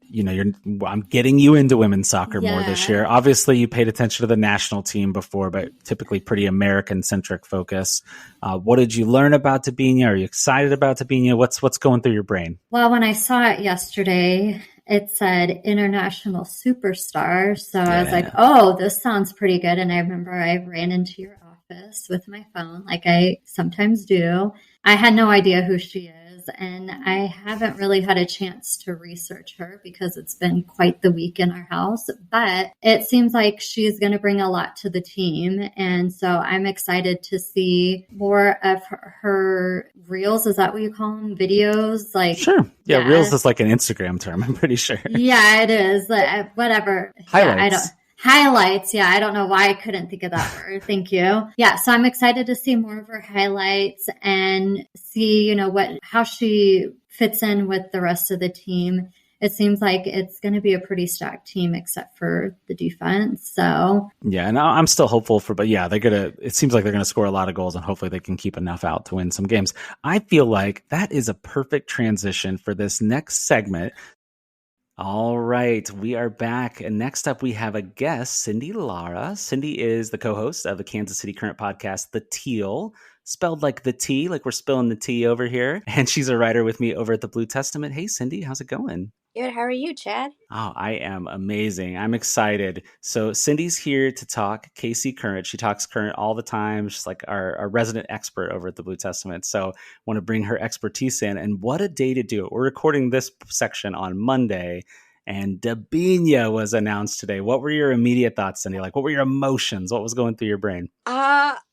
I'm getting you into women's soccer more this year. Obviously, you paid attention to the national team before, but typically pretty American-centric focus. What did you learn about Debinha? Are you excited about Debinha? What's going through your brain? Well, when I saw it yesterday, it said international superstar. So I was like, oh, this sounds pretty good. And I remember I ran into your office with my phone, like I sometimes do. I had no idea who she is. And I haven't really had a chance to research her because it's been quite the week in our house. But it seems like she's going to bring a lot to the team. And so I'm excited to see more of her reels. Is that what you call them? Videos? Like, sure. Yeah, reels is like an Instagram term, I'm pretty sure. Yeah, it is. Whatever. Highlights. Highlights. Yeah, I don't know why I couldn't think of that word. Thank you. Yeah, so I'm excited to see more of her highlights and see, how she fits in with the rest of the team. It seems like it's going to be a pretty stacked team except for the defense. So yeah, and I'm still hopeful but it seems like they're going to score a lot of goals and hopefully they can keep enough out to win some games. I feel like that is a perfect transition for this next segment. All right, we are back. And next up, we have a guest, Cindy Lara. Cindy is the co-host of the Kansas City Current podcast, The Teal, spelled like the tea, like we're spilling the tea over here. And she's a writer with me over at the Blue Testament. Hey, Cindy, how's it going? Good. How are you, Chad? Oh, I am amazing. I'm excited. So Cindy's here to talk KC Current. She talks current all the time. She's like our resident expert over at the Blue Testament. So want to bring her expertise in. And what a day to do it. We're recording this section on Monday, and Debinha was announced today. What were your immediate thoughts, Cindy? Like, what were your emotions? What was going through your brain?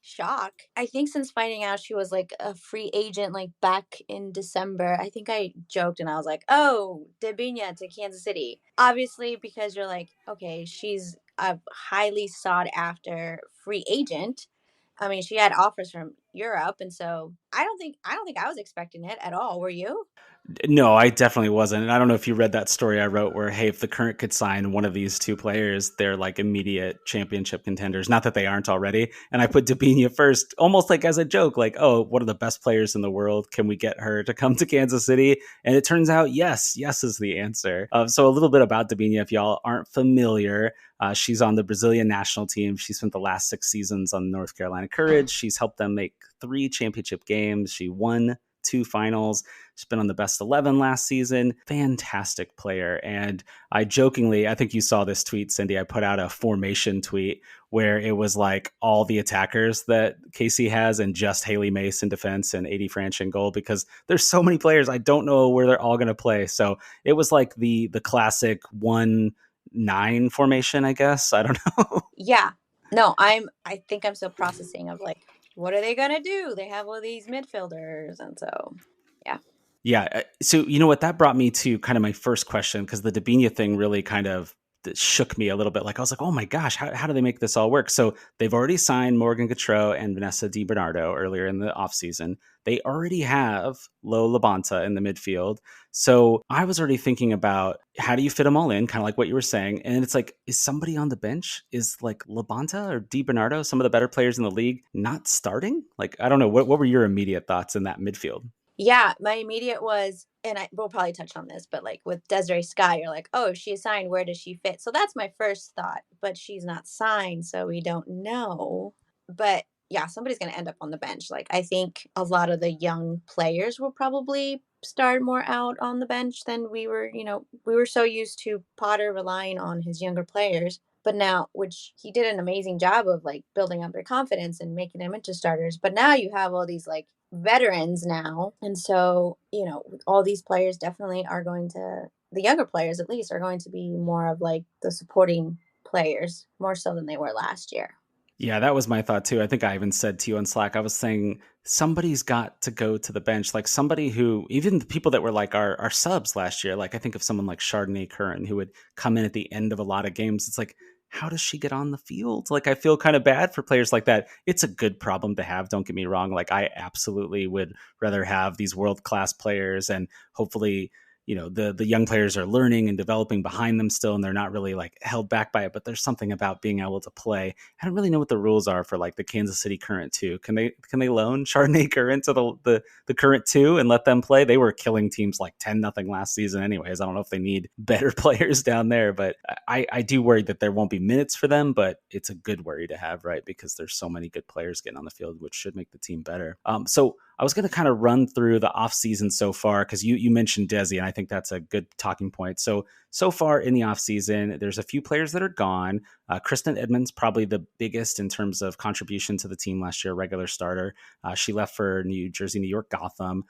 Shock. I think since finding out she was like a free agent, like back in December, I think I joked and I was like, oh, Debinha to Kansas City. Obviously, because you're like, okay, she's a highly sought after free agent. I mean, she had offers from Europe. And so I don't think I was expecting it at all. Were you? No, I definitely wasn't. And I don't know if you read that story I wrote where, hey, if the Current could sign one of these two players, they're like immediate championship contenders. Not that they aren't already. And I put Debinha first, almost like as a joke, like, oh, one of the best players in the world. Can we get her to come to Kansas City? And it turns out, yes is the answer. So a little bit about Debinha, if y'all aren't familiar. She's on the Brazilian national team. She spent the last 6 seasons on North Carolina Courage. She's helped them make 3 championship games. She won 2 finals. She's been on the best 11 last season. Fantastic player. And I think you saw this tweet, Cindy. I put out a formation tweet where it was like all the attackers that KC has and just Haley Mace in defense and 80 Franch in goal, because there's so many players. I don't know where they're all going to play. So it was like the classic 1-9 formation, I guess. I don't know. Yeah. No, I think I'm still processing of like, what are they going to do? They have all these midfielders. And so, yeah. Yeah. So, you know what? That brought me to kind of my first question, because the Debinha thing really kind of shook me a little bit. Like, I was like, oh my gosh, how do they make this all work? So they've already signed Morgan Gautreau and Vanessa Di Bernardo earlier in the offseason. They already have Lo LaBonta in the midfield. So I was already thinking about how do you fit them all in, kind of like what you were saying. And it's like, is somebody on the bench? Is like LaBonta or Di Bernardo, some of the better players in the league, not starting? Like, I don't know. What were your immediate thoughts in that midfield? Yeah, my immediate was, and we'll probably touch on this, but like with Desiree Sky, you're like, oh, if she's signed, where does she fit? So that's my first thought, but she's not signed, so we don't know. But yeah, somebody's going to end up on the bench. Like, I think a lot of the young players will probably start more out on the bench than we were so used to Potter relying on his younger players. But now, which he did an amazing job of like building up their confidence and making them into starters. But now you have all these like veterans now. And so, all these players definitely are going to, the younger players at least, are going to be more of like the supporting players, more so than they were last year. Yeah, that was my thought too. I think I even said to you on Slack, I was saying somebody's got to go to the bench, like somebody who, even the people that were like our subs last year, like I think of someone like Chardonnay Curran who would come in at the end of a lot of games. It's like, how does she get on the field? Like, I feel kind of bad for players like that. It's a good problem to have. Don't get me wrong. Like, I absolutely would rather have these world-class players, and hopefully, the young players are learning and developing behind them still, and they're not really like held back by it. But there's something about being able to play. I don't really know what the rules are for like the Kansas City Current 2. Can they loan Chardonnay Current to the Current 2 and let them play? They were killing teams like 10-0 last season anyways. I don't know if they need better players down there, but I do worry that there won't be minutes for them, but it's a good worry to have, right? Because there's so many good players getting on the field, which should make the team better. So I was going to kind of run through the offseason so far, because you mentioned Desi, and I think that's a good talking point. So far in the offseason, there's a few players that are gone. Kristen Edmonds, probably the biggest in terms of contribution to the team last year, regular starter. She left for New York, Gotham.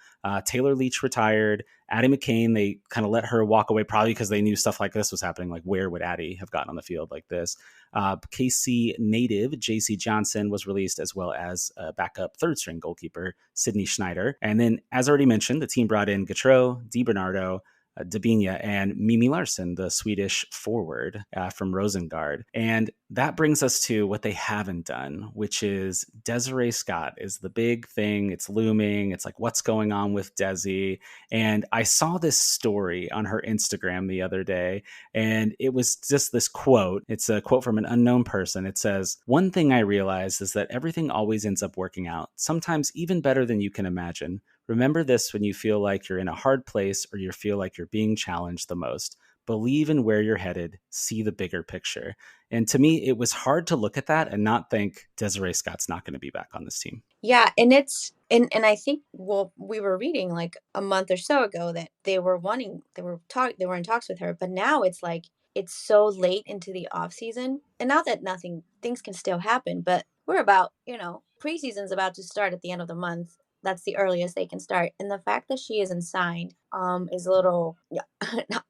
Taylor Leach retired. Addie McCain, they kind of let her walk away, probably because they knew stuff like this was happening. Like, where would Addie have gotten on the field like this? KC native JC Johnson was released, as well as backup third-string goalkeeper Sydney Schneider. And then, as already mentioned, the team brought in Gautreau, DiBernardo, Debinha, and Mimi Larsson, the Swedish forward from Rosengard. And that brings us to what they haven't done, which is Desiree Scott is the big thing. It's looming. It's like, what's going on with Desi? And I saw this story on her Instagram the other day, and it was just this quote. It's a quote from an unknown person. It says, "One thing I realized is that everything always ends up working out, sometimes even better than you can imagine. Remember this when you feel like you're in a hard place or you feel like you're being challenged the most. Believe in where you're headed. See the bigger picture." And to me, it was hard to look at that and not think Desiree Scott's not going to be back on this team. Yeah, and I think, well, we were reading like a month or so ago that they were in talks with her, but now it's like it's so late into the off season, and not that things can still happen, but we're about, preseason's about to start at the end of the month. That's the earliest they can start. And the fact that she isn't signed is a little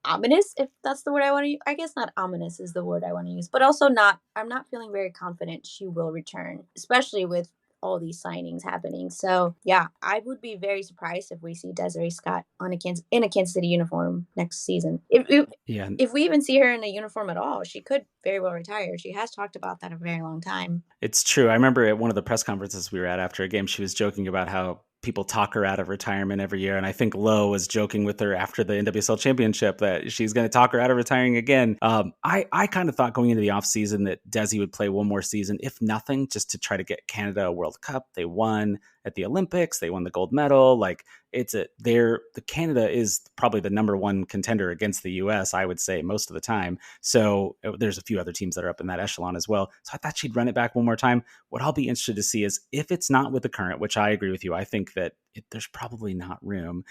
ominous, if that's the word I want to use. I guess not ominous is the word I want to use, but also I'm not feeling very confident she will return, especially with all these signings happening. So yeah, I would be very surprised if we see Desiree Scott in a Kansas City uniform next season. If we even see her in a uniform at all, she could very well retire. She has talked about that a very long time. It's true. I remember at one of the press conferences we were at after a game, she was joking about how people talk her out of retirement every year. And I think Lowe was joking with her after the NWSL championship that she's going to talk her out of retiring again. I kind of thought going into the offseason that Desi would play one more season, if nothing, just to try to get Canada a World Cup. They won at the Olympics. They won the gold medal. Like, the Canada is probably the number one contender against the US, I would say, most of the time. So there's a few other teams that are up in that echelon as well. So I thought she'd run it back one more time. What I'll be interested to see is if it's not with the Current, which I agree with you, I think that there's probably not room.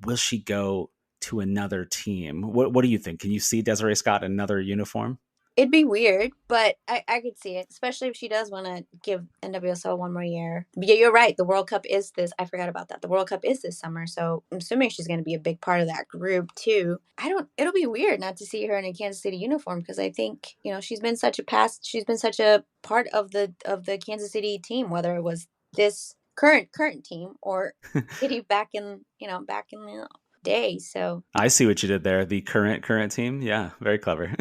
Will she go to another team? What do you think? Can you see Desiree Scott in another uniform? It'd be weird, but I could see it, especially if she does want to give NWSL one more year. Yeah, you're right. The World Cup is this. I forgot about that. The World Cup is this summer, so I'm assuming she's going to be a big part of that group too. It'll be weird not to see her in a Kansas City uniform, because I think, she's been such a part of the Kansas City team, whether it was this current team or City back in the day. So I see what you did there. The current team. Yeah. Very clever.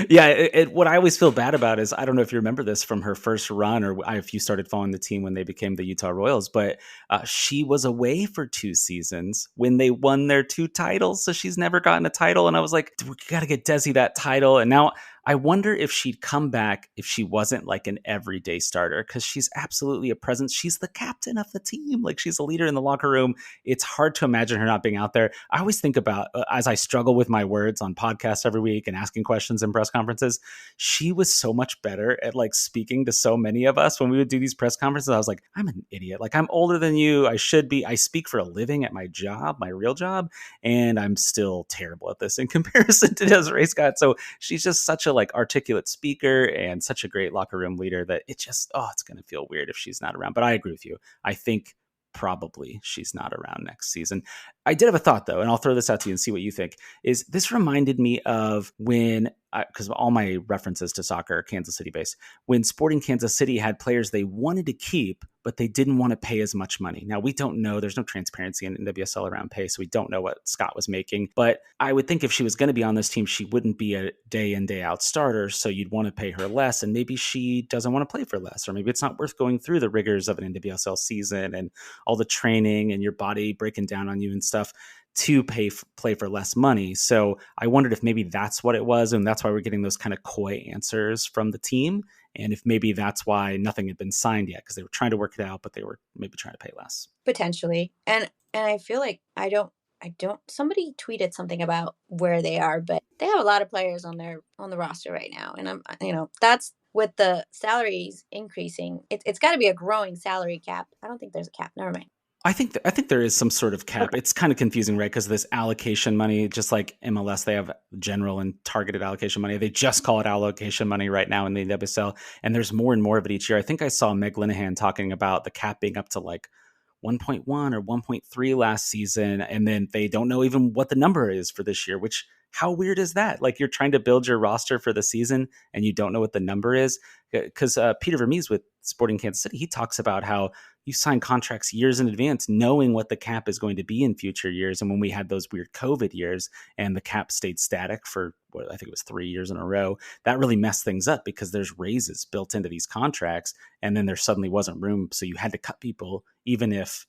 Yeah. What I always feel bad about is, I don't know if you remember this from her first run, or if you started following the team when they became the Utah Royals, but she was away for 2 seasons when they won their 2 titles. So she's never gotten a title. And I was like, we got to get Desi that title. And now I wonder if she'd come back if she wasn't like an everyday starter, because she's absolutely a presence. She's the captain of the team. Like, she's a leader in the locker room. It's hard to imagine her not being out there. I always think about, as I struggle with my words on podcasts every week and asking questions in press conferences, she was so much better at like speaking to so many of us when we would do these press conferences. I was like, I'm an idiot. Like, I'm older than you. I should be. I speak for a living at my job, my real job, and I'm still terrible at this in comparison to Desiree Scott. So she's just such a like articulate speaker and such a great locker room leader that it's going to feel weird if she's not around. But I agree with you. I think probably she's not around next season. I did have a thought though, and I'll throw this out to you and see what you think. Is this reminded me of when because all my references to soccer are Kansas City based, when Sporting Kansas City had players they wanted to keep, but they didn't want to pay as much money. Now, we don't know. There's no transparency in NWSL around pay, so we don't know what Scott was making. But I would think if she was going to be on this team, she wouldn't be a day in, day out starter, so you'd want to pay her less, and maybe she doesn't want to play for less, or maybe it's not worth going through the rigors of an NWSL season and all the training and your body breaking down on you and stuff to play for less money. So I wondered if maybe that's what it was, and that's why we're getting those kind of coy answers from the team. And if maybe that's why nothing had been signed yet, because they were trying to work it out, but they were maybe trying to pay less. Potentially. And I feel like I don't, somebody tweeted something about where they are, but they have a lot of players on the roster right now. And that's with the salaries increasing. It's got to be a growing salary cap. I don't think there's a cap. Never mind. I think there is some sort of cap. Okay. It's kind of confusing, right? Because this allocation money, just like MLS, they have general and targeted allocation money. They just call it allocation money right now in the WSL, and there's more and more of it each year. I think I saw Meg Linehan talking about the cap being up to like 1.1 or 1.3 last season, and then they don't know even what the number is for this year, which how weird is that? Like, you're trying to build your roster for the season and you don't know what the number is. Because Peter Vermees with Sporting Kansas City, he talks about how you sign contracts years in advance, knowing what the cap is going to be in future years. And when we had those weird COVID years and the cap stayed static for I think it was 3 years in a row, that really messed things up because there's raises built into these contracts. And then there suddenly wasn't room. So you had to cut people, even if,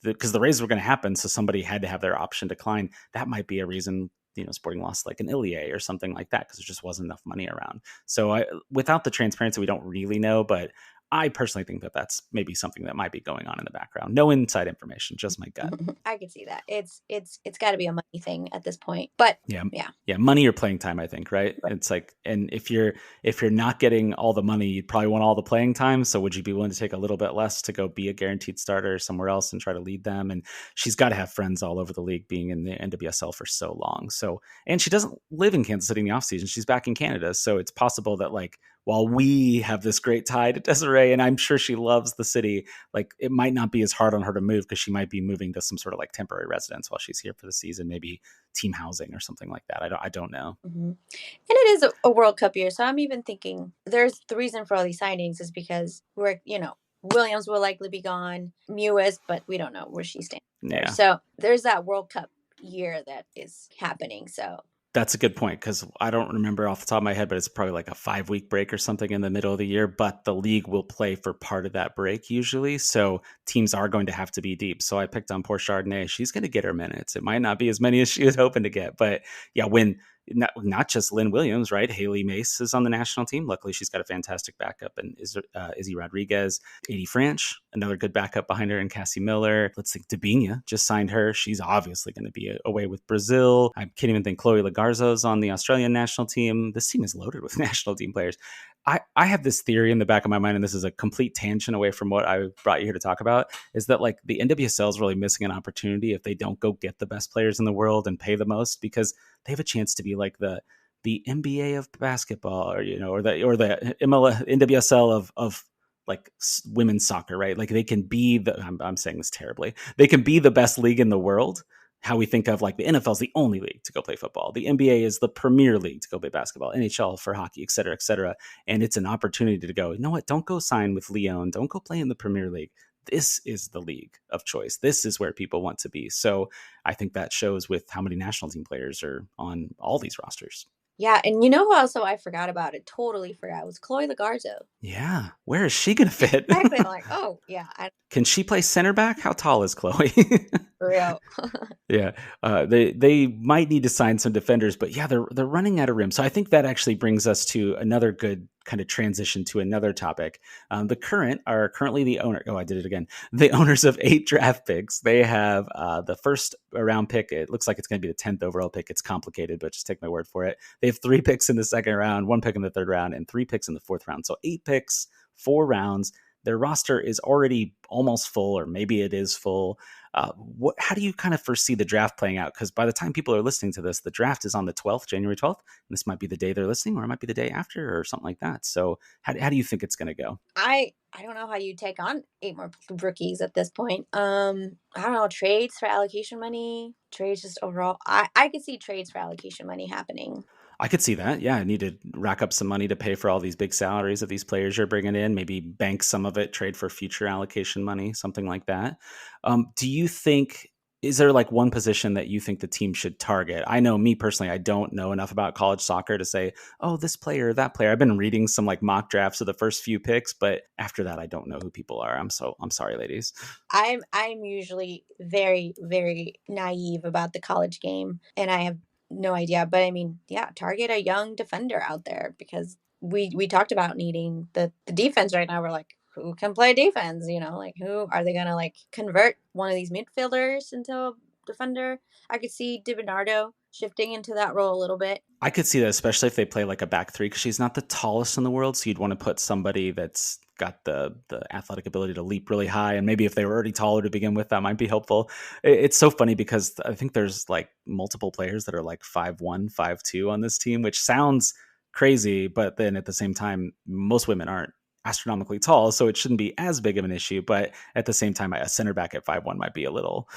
because the raises were going to happen. So somebody had to have their option decline. That might be a reason Sporting lost like an Ilie or something like that because there just wasn't enough money around. So without the transparency, we don't really know. But I personally think that that's maybe something that might be going on in the background. No inside information, just my gut. I can see that. It's got to be a money thing at this point. But yeah, money or playing time, I think, right? It's like, and if you're not getting all the money, you'd probably want all the playing time. So would you be willing to take a little bit less to go be a guaranteed starter somewhere else and try to lead them? And she's got to have friends all over the league, being in the NWSL for so long. So, and she doesn't live in Kansas City in the offseason. She's back in Canada. So it's possible that, like, while we have this great tie to Desiree, and I'm sure she loves the city, like, it might not be as hard on her to move because she might be moving to some sort of like temporary residence while she's here for the season, maybe team housing or something like that. I don't know. Mm-hmm. And it is a World Cup year. So I'm even thinking there's the reason for all these signings is because Williams will likely be gone, Mewis, but we don't know where she stands. Yeah. So there's that World Cup year that is happening. So that's a good point, because I don't remember off the top of my head, but it's probably like a 5-week break or something in the middle of the year. But the league will play for part of that break usually. So teams are going to have to be deep. So I picked on poor Chardonnay. She's going to get her minutes. It might not be as many as she was hoping to get. But yeah, when not just Lynn Williams, right? Haley Mace is on the national team. Luckily, she's got a fantastic backup. And Izzy Rodriguez, Adie French, another good backup behind her, and Cassie Miller. Let's think Debinha just signed her. She's obviously going to be away with Brazil. I can't even think Chloe Lagarzo's on the Australian national team. This team is loaded with national team players. I have this theory in the back of my mind, and this is a complete tangent away from what I brought you here to talk about, is that like the NWSL is really missing an opportunity if they don't go get the best players in the world and pay the most, because they have a chance to be like the NBA of basketball, or the NWSL of like women's soccer, right? Like they can be I'm saying this terribly. They can be the best league in the world. How we think of like the NFL is the only league to go play football. The NBA is the premier league to go play basketball, NHL for hockey, et cetera, et cetera. And it's an opportunity to go, you know what? Don't go sign with Lyon. Don't go play in the Premier League. This is the league of choice. This is where people want to be. So I think that shows with how many national team players are on all these rosters. Yeah, and you know who also I forgot about it, totally forgot, was Chloe Lagarzo. Yeah, where is she going to fit? Exactly, like, oh, yeah. Can she play center back? How tall is Chloe? For real. Yeah, they might need to sign some defenders, but yeah, they're running out of room. So I think that actually brings us to another good kind of transition to another topic. Currently the owner. Oh, I did it again. The owners of 8 draft picks. They have the first round pick. It looks like it's going to be the 10th overall pick. It's complicated, but just take my word for it. They have 3 picks in the second round, 1 pick in the third round, and 3 picks in the fourth round. So 8 picks, 4 rounds. Their roster is already almost full, or maybe it is full. How do you kind of foresee the draft playing out? Because by the time people are listening to this, the draft is on the 12th, January 12th. And this might be the day they're listening, or it might be the day after, or something like that. So how do you think it's going to go? I don't know how you take on 8 more rookies at this point. I don't know, trades for allocation money, trades just overall. I could see trades for allocation money happening. I could see that. Yeah, I need to rack up some money to pay for all these big salaries of these players you're bringing in. Maybe bank some of it, trade for future allocation money, something like that. Do you think, is there like one position that you think the team should target? I know me personally, I don't know enough about college soccer to say, oh, this player, that player. I've been reading some like mock drafts of the first few picks, but after that, I don't know who people are. I'm sorry, ladies. I'm usually very, very naive about the college game, and I have no idea. But I mean, yeah, target a young defender out there, because we talked about needing the defense right now. We're like, who can play defense? Like, who are they gonna like convert one of these midfielders into a defender? I could see Debinha shifting into that role a little bit. I could see that, especially if they play like a back three, because she's not the tallest in the world. So you'd want to put somebody that's got the athletic ability to leap really high. And maybe if they were already taller to begin with, that might be helpful. It's so funny because I think there's like multiple players that are like 5'1", 5'2" on this team, which sounds crazy. But then at the same time, most women aren't astronomically tall, so it shouldn't be as big of an issue. But at the same time, a center back at 5'1" might be a little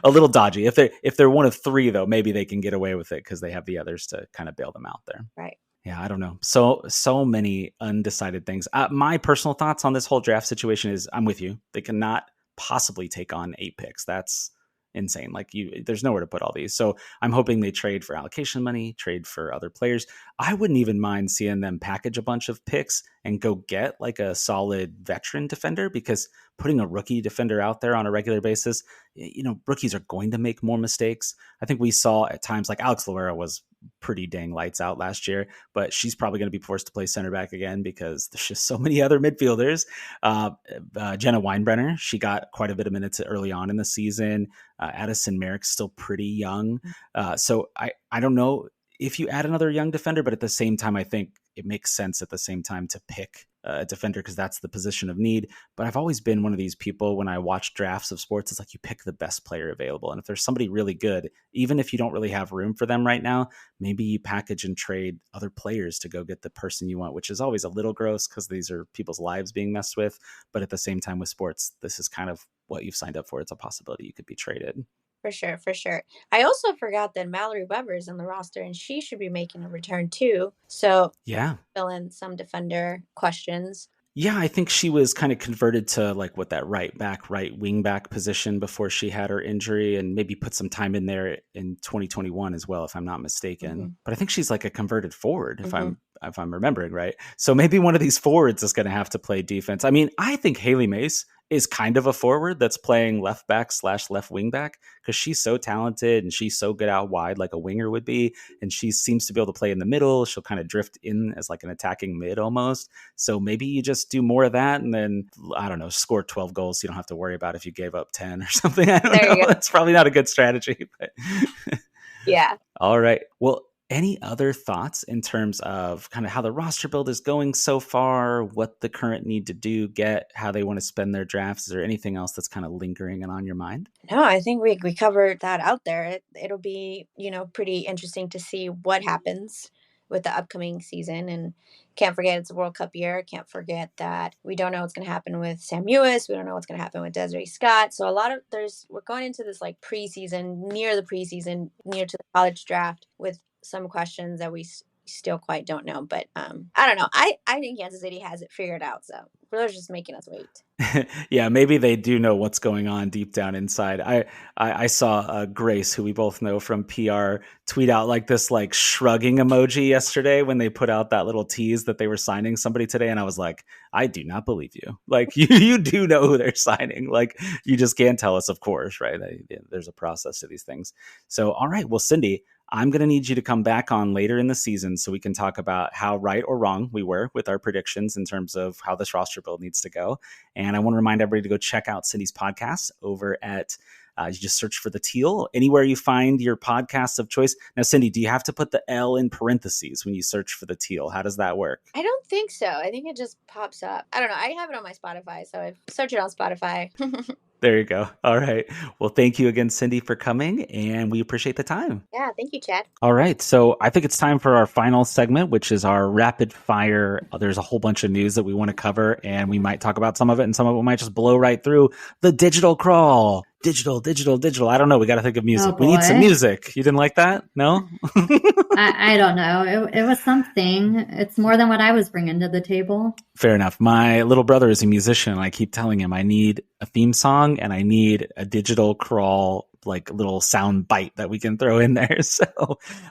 a little dodgy. If they're one of three, though, maybe they can get away with it because they have the others to kind of bail them out there. Right. Yeah, I don't know. So many undecided things. My personal thoughts on this whole draft situation is I'm with you. They cannot possibly take on 8 picks. That's insane. Like there's nowhere to put all these. So I'm hoping they trade for allocation money, trade for other players. I wouldn't even mind seeing them package a bunch of picks and go get like a solid veteran defender, because putting a rookie defender out there on a regular basis, rookies are going to make more mistakes. I think we saw at times like Alex Lara was pretty dang lights out last year, but she's probably going to be forced to play center back again because there's just so many other midfielders. Jenna Weinbrenner, she got quite a bit of minutes early on in the season. Addison Merrick's still pretty young. So I don't know if you add another young defender, but at the same time, I think it makes sense at the same time to pick a defender because that's the position of need. But I've always been one of these people when I watch drafts of sports, it's like you pick the best player available. And if there's somebody really good, even if you don't really have room for them right now, maybe you package and trade other players to go get the person you want, which is always a little gross because these are people's lives being messed with. But at the same time with sports, this is kind of what you've signed up for. It's a possibility you could be traded. For sure. I also forgot that Mallory Weber's in the roster, and she should be making a return too. So yeah, fill in some defender questions. Yeah, I think she was kind of converted to like that right wing back position before she had her injury, and maybe put some time in there in 2021 as well, if I'm not mistaken. Mm-hmm. But I think she's like a converted forward, if I'm remembering right. So maybe one of these forwards is going to have to play defense. I mean, I think Haley Mace is kind of a forward that's playing left back / left wing back because she's so talented and she's so good out wide like a winger would be. And she seems to be able to play in the middle. She'll kind of drift in as like an attacking mid almost. So maybe you just do more of that and then, I don't know, score 12 goals. So you don't have to worry about if you gave up 10 or something. I don't know. That's probably not a good strategy. But yeah. All right. Well, any other thoughts in terms of kind of how the roster build is going so far, what the current need to do, how they want to spend their drafts? Is there anything else that's kind of lingering and on your mind? No, I think we covered that out there. It'll be, pretty interesting to see what happens with the upcoming season. And can't forget it's a World Cup year. Can't forget that we don't know what's going to happen with Sam Ewis. We don't know what's going to happen with Desiree Scott. So we're going into this like preseason, near to the college draft with some questions that we still quite don't know. But I don't know. I think Kansas City has it figured out. So they're just making us wait. Yeah, maybe they do know what's going on deep down inside. I saw Grace, who we both know from PR, tweet out like this like shrugging emoji yesterday when they put out that little tease that they were signing somebody today. And I was like, I do not believe you. Like you do know who they're signing. Like you just can't tell us, of course, right? There's a process to these things. So, all right. Well, Cindy, I'm going to need you to come back on later in the season so we can talk about how right or wrong we were with our predictions in terms of how this roster build needs to go. And I want to remind everybody to go check out Cindy's podcast over at, you just search for The Teal, anywhere you find your podcasts of choice. Now, Cindy, do you have to put the L in parentheses when you search for The Teal? How does that work? I don't think so. I think it just pops up. I don't know. I have it on my Spotify, so I search it on Spotify. There you go. All right. Well, thank you again, Cindy, for coming, and we appreciate the time. Yeah, thank you, Chad. All right. So I think it's time for our final segment, which is our rapid fire. There's a whole bunch of news that we want to cover, and we might talk about some of it, and some of it might just blow right through. The digital crawl. Digital. I don't know. We got to think of music. Oh, we need some music. You didn't like that? No? I don't know. It was something. It's more than what I was bringing to the table. Fair enough. My little brother is a musician. I keep telling him I need a theme song and I need a digital crawl, like little sound bite that we can throw in there. So,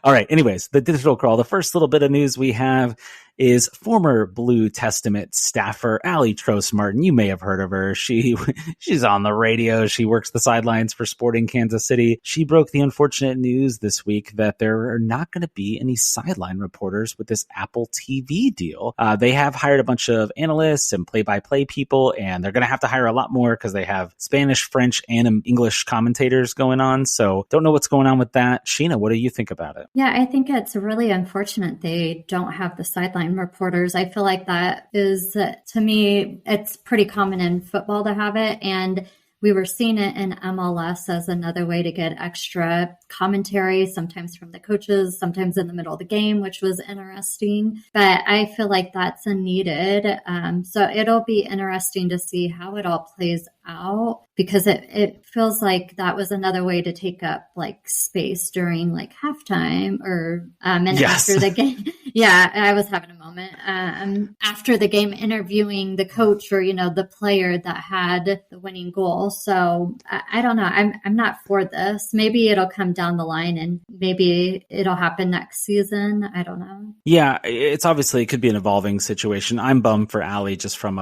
all right. Anyways, the digital crawl. The first little bit of news we have is former Blue Testament staffer Allie Trost-Martin. You may have heard of her. She's on the radio. She works the sidelines for Sporting Kansas City. She broke the unfortunate news this week that there are not going to be any sideline reporters with this Apple TV deal. They have hired a bunch of analysts and play-by-play people, and they're going to have to hire a lot more because they have Spanish, French, and English commentators going on. So don't know what's going on with that. Sheena, what do you think about it? Yeah, I think it's really unfortunate they don't have the sideline reporters. I feel like that is, to me, it's pretty common in football to have it. And we were seeing it in MLS as another way to get extra commentary, sometimes from the coaches, sometimes in the middle of the game, which was interesting. But I feel like that's needed. So it'll be interesting to see how it all plays out, because it feels like that was another way to take up like space during like halftime or and yes. After the game. Yeah, I was having a moment after the game, interviewing the coach or the player that had the winning goal. So I don't know. I'm not for this. Maybe it'll come down the line and maybe it'll happen next season. I don't know. Yeah, it's obviously, it could be an evolving situation. I'm bummed for Allie just from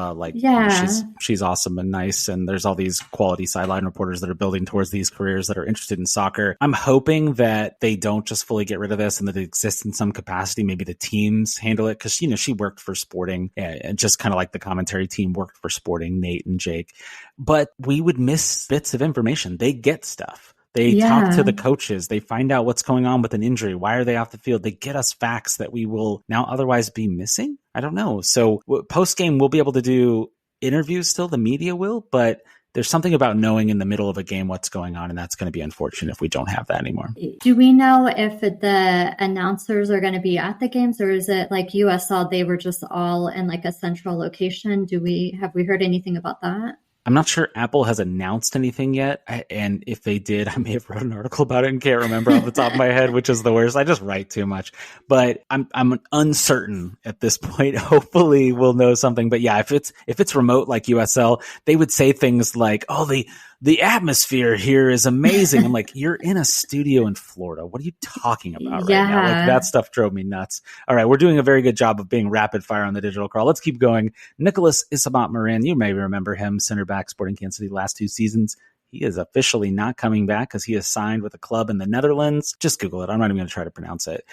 she's awesome and nice, and there's all these quality sideline reporters that are building towards these careers that are interested in soccer. I'm hoping that they don't just fully get rid of this and that it exists in some capacity. Maybe the teams handle it, because she worked for Sporting, and just kind of like the commentary team worked for Sporting, Nate and Jake. But we would miss bits of information. They get stuff. They talk to the coaches. They find out what's going on with an injury. Why are they off the field? They get us facts that we will now otherwise be missing. I don't know. So post game, we'll be able to do interviews still. The media will, but there's something about knowing in the middle of a game what's going on, and that's going to be unfortunate if we don't have that anymore. Do we know if the announcers are going to be at the games, or is it like USL, they were just all in like a central location? Have we heard anything about that? I'm not sure Apple has announced anything yet. And if they did, I may have wrote an article about it and can't remember off the top of my head, which is the worst. I just write too much. But I'm uncertain at this point. Hopefully we'll know something. But yeah, if it's remote like USL, they would say things like, oh, the atmosphere here is amazing. I'm like, you're in a studio in Florida. What are you talking about right now? Like, that stuff drove me nuts. All right, we're doing a very good job of being rapid fire on the digital crawl. Let's keep going. Nicholas Isamat-Marin, you may remember him, center back, Sporting Kansas City last 2 seasons. He is officially not coming back because he is signed with a club in the Netherlands. Just Google it. I'm not even going to try to pronounce it.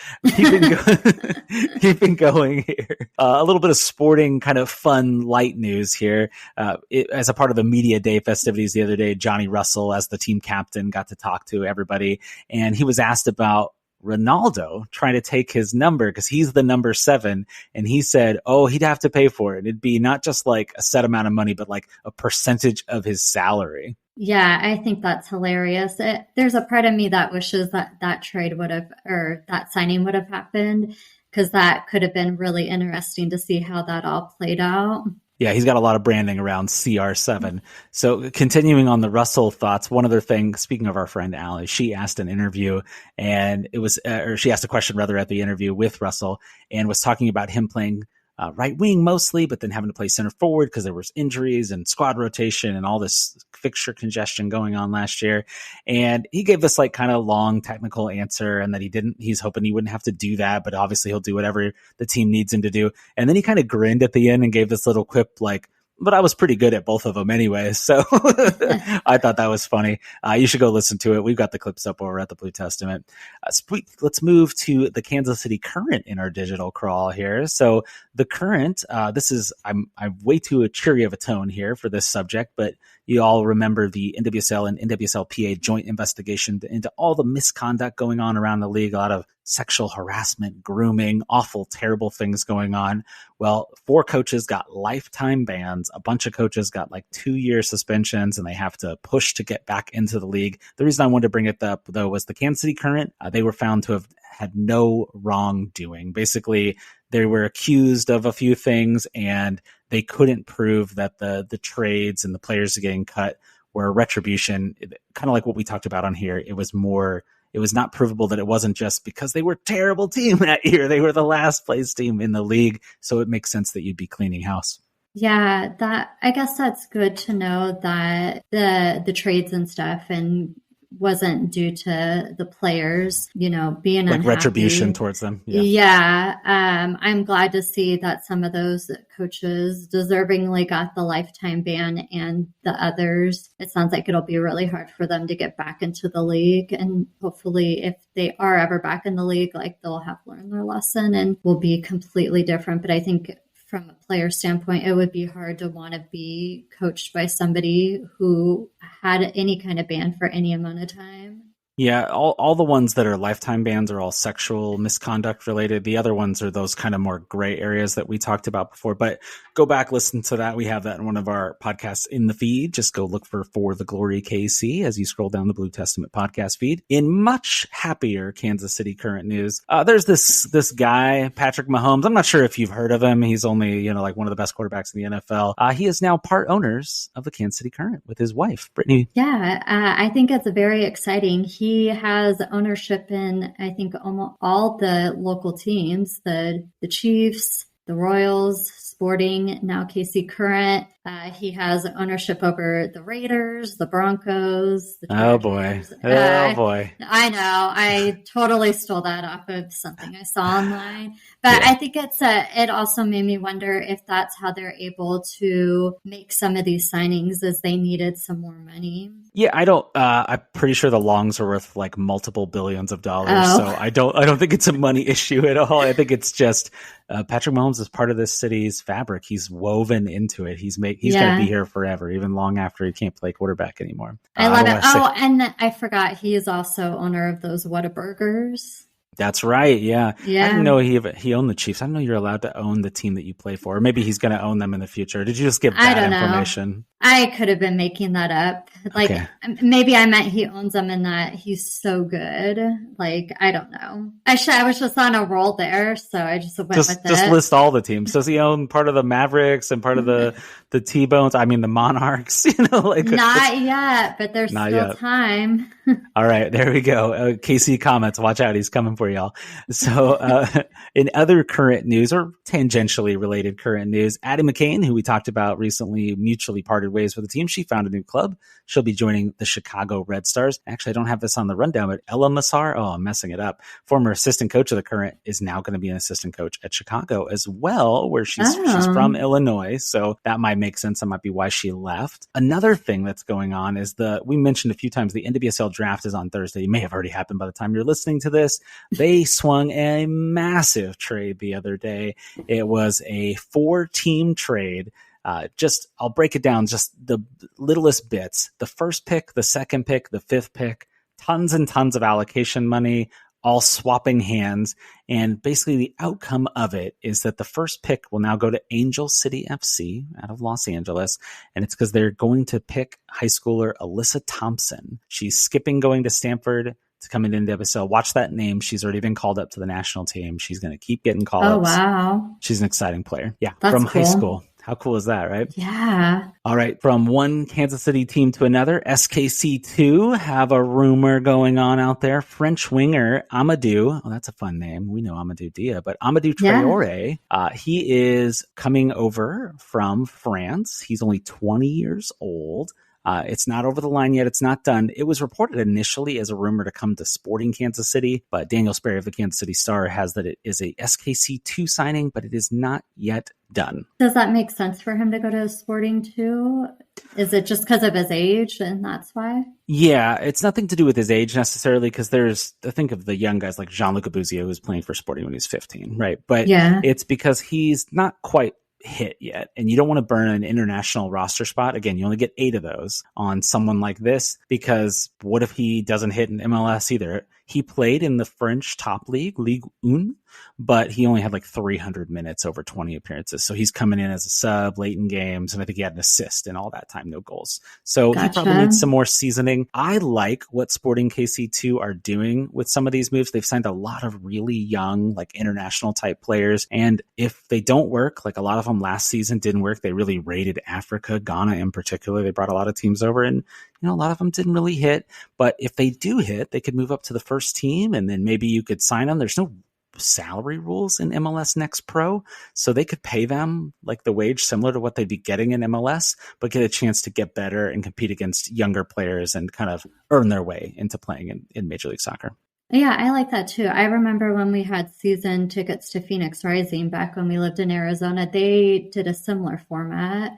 Keeping going here. A little bit of sporting kind of fun, light news here. As a part of the media day festivities the other day, Johnny Russell, as the team captain, got to talk to everybody. And he was asked about Ronaldo trying to take his number because he's the number 7. And he said, he'd have to pay for it. It'd be not just like a set amount of money, but like a percentage of his salary. Yeah, I think that's hilarious. There's a part of me that wishes that trade would have, or that signing would have happened, because that could have been really interesting to see how that all played out. Yeah, he's got a lot of branding around CR7. So continuing on the Russell thoughts, one other thing, speaking of our friend Allie, she asked an interview, and it was, she asked a question rather at the interview with Russell, and was talking about him playing right wing mostly, but then having to play center forward because there was injuries and squad rotation and all this fixture congestion going on last year. And he gave this like kind of long technical answer, and that he's hoping he wouldn't have to do that, but obviously he'll do whatever the team needs him to do. And then he kind of grinned at the end and gave this little quip like, but I was pretty good at both of them anyway. So I thought that was funny. You should go listen to it. We've got the clips up over at the Blue Testament. Let's move to the Kansas City Current in our digital crawl here. So the Current, I'm way too cheery of a tone here for this subject, but you all remember the NWSL and NWSLPA joint investigation into all the misconduct going on around the league. A lot of sexual harassment, grooming, awful, terrible things going on. Well, 4 coaches got lifetime bans. A bunch of coaches got like 2-year suspensions, and they have to push to get back into the league. The reason I wanted to bring it up, though, was the Kansas City Current. They were found to have had no wrongdoing. Basically, they were accused of a few things, and they couldn't prove that the trades and the players getting cut were retribution. Kind of like what we talked about on here. It was not provable that it wasn't just because they were a terrible team that year. They were the last place team in the league. So it makes sense that you'd be cleaning house. Yeah, I guess that's good to know that the trades and stuff and wasn't due to the players, being like unhappy. Retribution towards them. Yeah. I'm glad to see that some of those coaches deservingly got the lifetime ban, and the others, it sounds like it'll be really hard for them to get back into the league. And hopefully if they are ever back in the league, like they'll have learned their lesson and will be completely different. But I think from a player standpoint, it would be hard to want to be coached by somebody who had any kind of ban for any amount of time. Yeah, all the ones that are lifetime bans are all sexual misconduct related. The other ones are those kind of more gray areas that we talked about before. But go back, listen to that. We have that in one of our podcasts in the feed. Just go look for the Glory KC as you scroll down the Blue Testament podcast feed. In much happier Kansas City Current news, there's this guy, Patrick Mahomes. I'm not sure if you've heard of him. He's only, like one of the best quarterbacks in the NFL. He is now part owners of the Kansas City Current with his wife, Brittany. Yeah, I think it's very exciting. He has ownership in, I think, almost all the local teams, the Chiefs, the Royals, Sporting, now KC Current. He has ownership over the Raiders, the Broncos, the Chargers. Oh boy. I know. I totally stole that off of something I saw online. But yeah. I think it also made me wonder if that's how they're able to make some of these signings, as they needed some more money. Yeah, I'm pretty sure the Longs are worth like multiple billions of dollars. So I don't think it's a money issue at all. I think it's just Patrick Mahomes is part of this city's fabric. He's woven into it. He's going to be here forever, even long after he can't play quarterback anymore. I love it. And I forgot he is also owner of those Whataburgers. That's right. Yeah. I didn't know he owned the Chiefs. I didn't know you're allowed to own the team that you play for. Or maybe he's going to own them in the future. Did you just give bad information? I could have been making that up. Maybe I meant he owns them and that he's so good. I don't know. I was just on a roll there, so I just went with it. Just list all the teams. Does he own part of the Mavericks and part of the T-Bones? I mean, the Monarchs? Not yet, but there's still time. All right, there we go. KC comments. Watch out. He's coming for y'all. So in other current news, or tangentially related current news, Addie McCain, who we talked about recently, mutually parted ways with the team. She found a new club. She'll be joining the Chicago Red Stars. Actually, I don't have this on the rundown, but Ella Massar, I'm messing it up, former assistant coach of the Current, is now going to be an assistant coach at Chicago as well, where she's from Illinois. So that might make sense. That might be why she left. Another thing that's going on is we mentioned a few times, the NWSL draft is on Thursday. It may have already happened by the time you're listening to this. They swung a massive trade the other day. It was a 4-team trade. I'll break it down, just the littlest bits. The first pick, the second pick, the fifth pick, tons and tons of allocation money, all swapping hands. And basically the outcome of it is that the first pick will now go to Angel City FC out of Los Angeles. And it's because they're going to pick high schooler Alyssa Thompson. She's skipping going to Stanford to come into NWSL. Watch that name. She's already been called up to the national team. She's going to keep getting call-ups. Oh, wow. She's an exciting player. Yeah, that's from cool. High school. How cool is that, right? Yeah. All right. From one Kansas City team to another, SKC2 have a rumor going on out there. French winger Amadou. Oh, that's a fun name. We know Amadou Dia, but Amadou Traore, he is coming over from France. He's only 20 years old. It's not over the line yet. It's not done. It was reported initially as a rumor to come to Sporting Kansas City, but Daniel Sperry of the Kansas City Star has that it is a SKC2 signing, but it is not yet done. Does that make sense for him to go to Sporting too? Is it just because of his age and that's why? Yeah, it's nothing to do with his age necessarily, because I think of the young guys like Jean-Luc Abuzio, who's playing for Sporting when he's 15, right? But it's because he's not quite hit yet, and you don't want to burn an international roster spot. Again, you only get 8 of those on someone like this, because what if he doesn't hit in MLS either? He played in the French top league, Ligue 1, but he only had like 300 minutes over 20 appearances. So he's coming in as a sub late in games, and I think he had an assist in all that time, no goals. So he probably needs some more seasoning. I like what Sporting KC2 are doing with some of these moves. They've signed a lot of really young, like international type players. And if they don't work, like a lot of them last season didn't work, they really raided Africa, Ghana in particular. They brought a lot of teams over, and a lot of them didn't really hit. But if they do hit, they could move up to the first team, and then maybe you could sign them. There's no salary rules in MLS Next Pro, so they could pay them like the wage similar to what they'd be getting in MLS, but get a chance to get better and compete against younger players and kind of earn their way into playing in Major League Soccer. Yeah, I like that too. I remember when we had season tickets to Phoenix Rising back when we lived in Arizona, they did a similar format.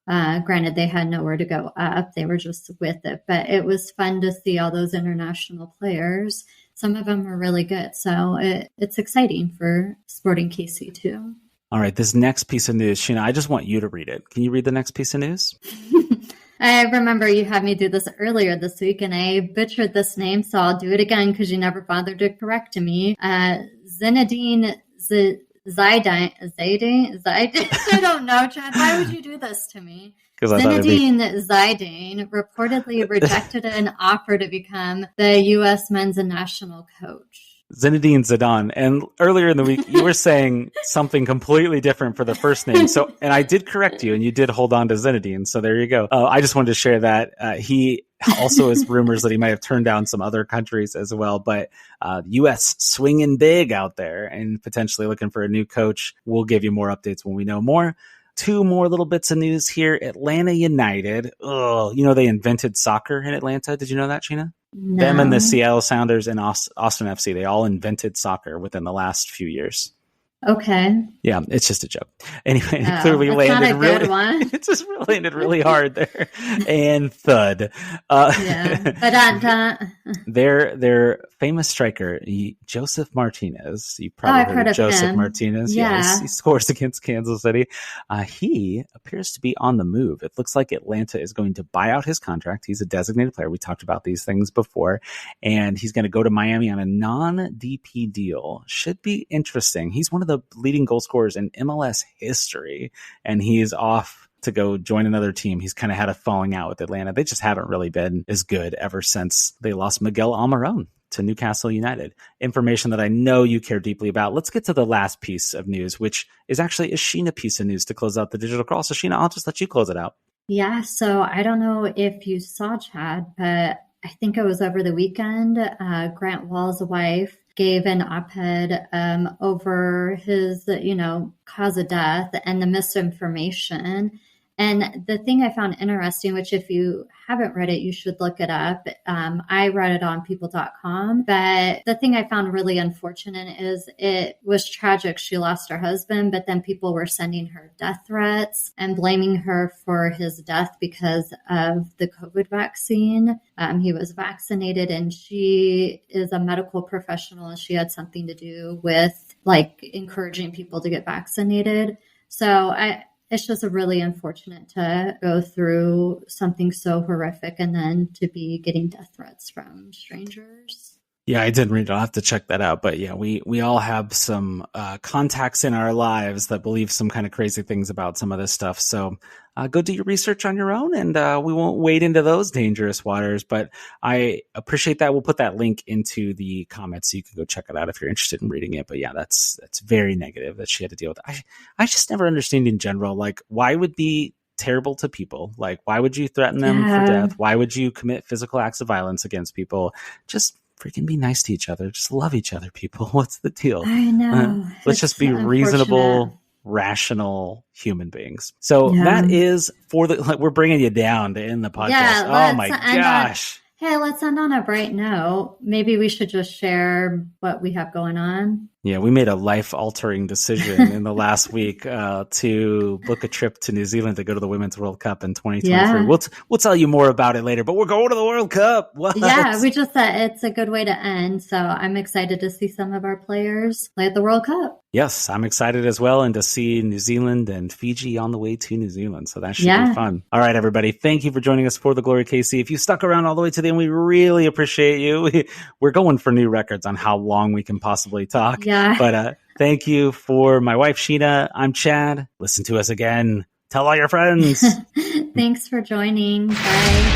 Granted, they had nowhere to go up. They were just with it. But it was fun to see all those international players. Some of them were really good. So it's exciting for Sporting KC too. All right, this next piece of news, Sheena, I just want you to read it. Can you read the next piece of news? I remember you had me do this earlier this week, and I butchered this name, so I'll do it again because you never bothered to correct me. Zinedine Zidane. I don't know, Chad. Why would you do this to me? Zinedine Zidane reportedly rejected an offer to become the U.S. men's national coach. Zinedine Zidane. And earlier in the week, you were saying something completely different for the first name. So, and I did correct you, and you did hold on to Zinedine. So there you go. I just wanted to share that. He also has rumors that he might have turned down some other countries as well. But U.S. swinging big out there and potentially looking for a new coach. We'll give you more updates when we know more. Two more little bits of news here. Atlanta United. They invented soccer in Atlanta. Did you know that, Sheena? No. Them and the Seattle Sounders and Austin FC, they all invented soccer within the last few years. Okay. Yeah, it's just a joke. Anyway, it clearly landed good one. It just landed really hard there. And thud. Their famous striker, Joseph Martinez. You probably heard of Joseph him. Martinez. Yeah. Yes, he scores against Kansas City. He appears to be on the move. It looks like Atlanta is going to buy out his contract. He's a designated player. We talked about these things before. And he's going to go to Miami on a non-DP deal. Should be interesting. He's one of the leading goal scorers in MLS history, and he's off to go join another team. He's kind of had a falling out with Atlanta. They just haven't really been as good ever since they lost Miguel Almiron to Newcastle United. Information that I know you care deeply about. Let's get to the last piece of news, which is actually a Sheena piece of news to close out the digital crawl. So Sheena, I'll just let you close it out. Yeah, so I don't know if you saw, Chad, but I think it was over the weekend. Grant Wall's wife gave an op-ed over his, cause of death and the misinformation. And the thing I found interesting, which if you haven't read it, you should look it up. I read it on people.com. But the thing I found really unfortunate is it was tragic. She lost her husband, but then people were sending her death threats and blaming her for his death because of the COVID vaccine. He was vaccinated, and she is a medical professional, and she had something to do with encouraging people to get vaccinated. So it's just really unfortunate to go through something so horrific and then to be getting death threats from strangers. Yeah, I didn't read it. I'll have to check that out. But yeah, we all have some contacts in our lives that believe some kind of crazy things about some of this stuff. So go do your research on your own, and we won't wade into those dangerous waters. But I appreciate that. We'll put that link into the comments so you can go check it out if you're interested in reading it. But yeah, that's very negative that she had to deal with it. I just never understand in general, why would be terrible to people? Why would you threaten them for death? Why would you commit physical acts of violence against people? Just freaking be nice to each other. Just love each other, people. What's the deal? I know. Let's just be reasonable, rational human beings. So that is we're bringing you down to end the podcast. Yeah, oh my gosh. Hey, let's end on a bright note. Maybe we should just share what we have going on. Yeah, we made a life-altering decision in the last week to book a trip to New Zealand to go to the Women's World Cup in 2023. Yeah. We'll tell you more about it later, but we're going to the World Cup. What? Yeah, we just thought it's a good way to end. So I'm excited to see some of our players play at the World Cup. Yes, I'm excited as well, and to see New Zealand and Fiji on the way to New Zealand. So that should be fun. All right, everybody. Thank you for joining us for the Glory KC. If you stuck around all the way to the end, we really appreciate you. We're going for new records on how long we can possibly talk. Yeah. But thank you for my wife, Sheena. I'm Chad. Listen to us again. Tell all your friends. Thanks for joining. Bye.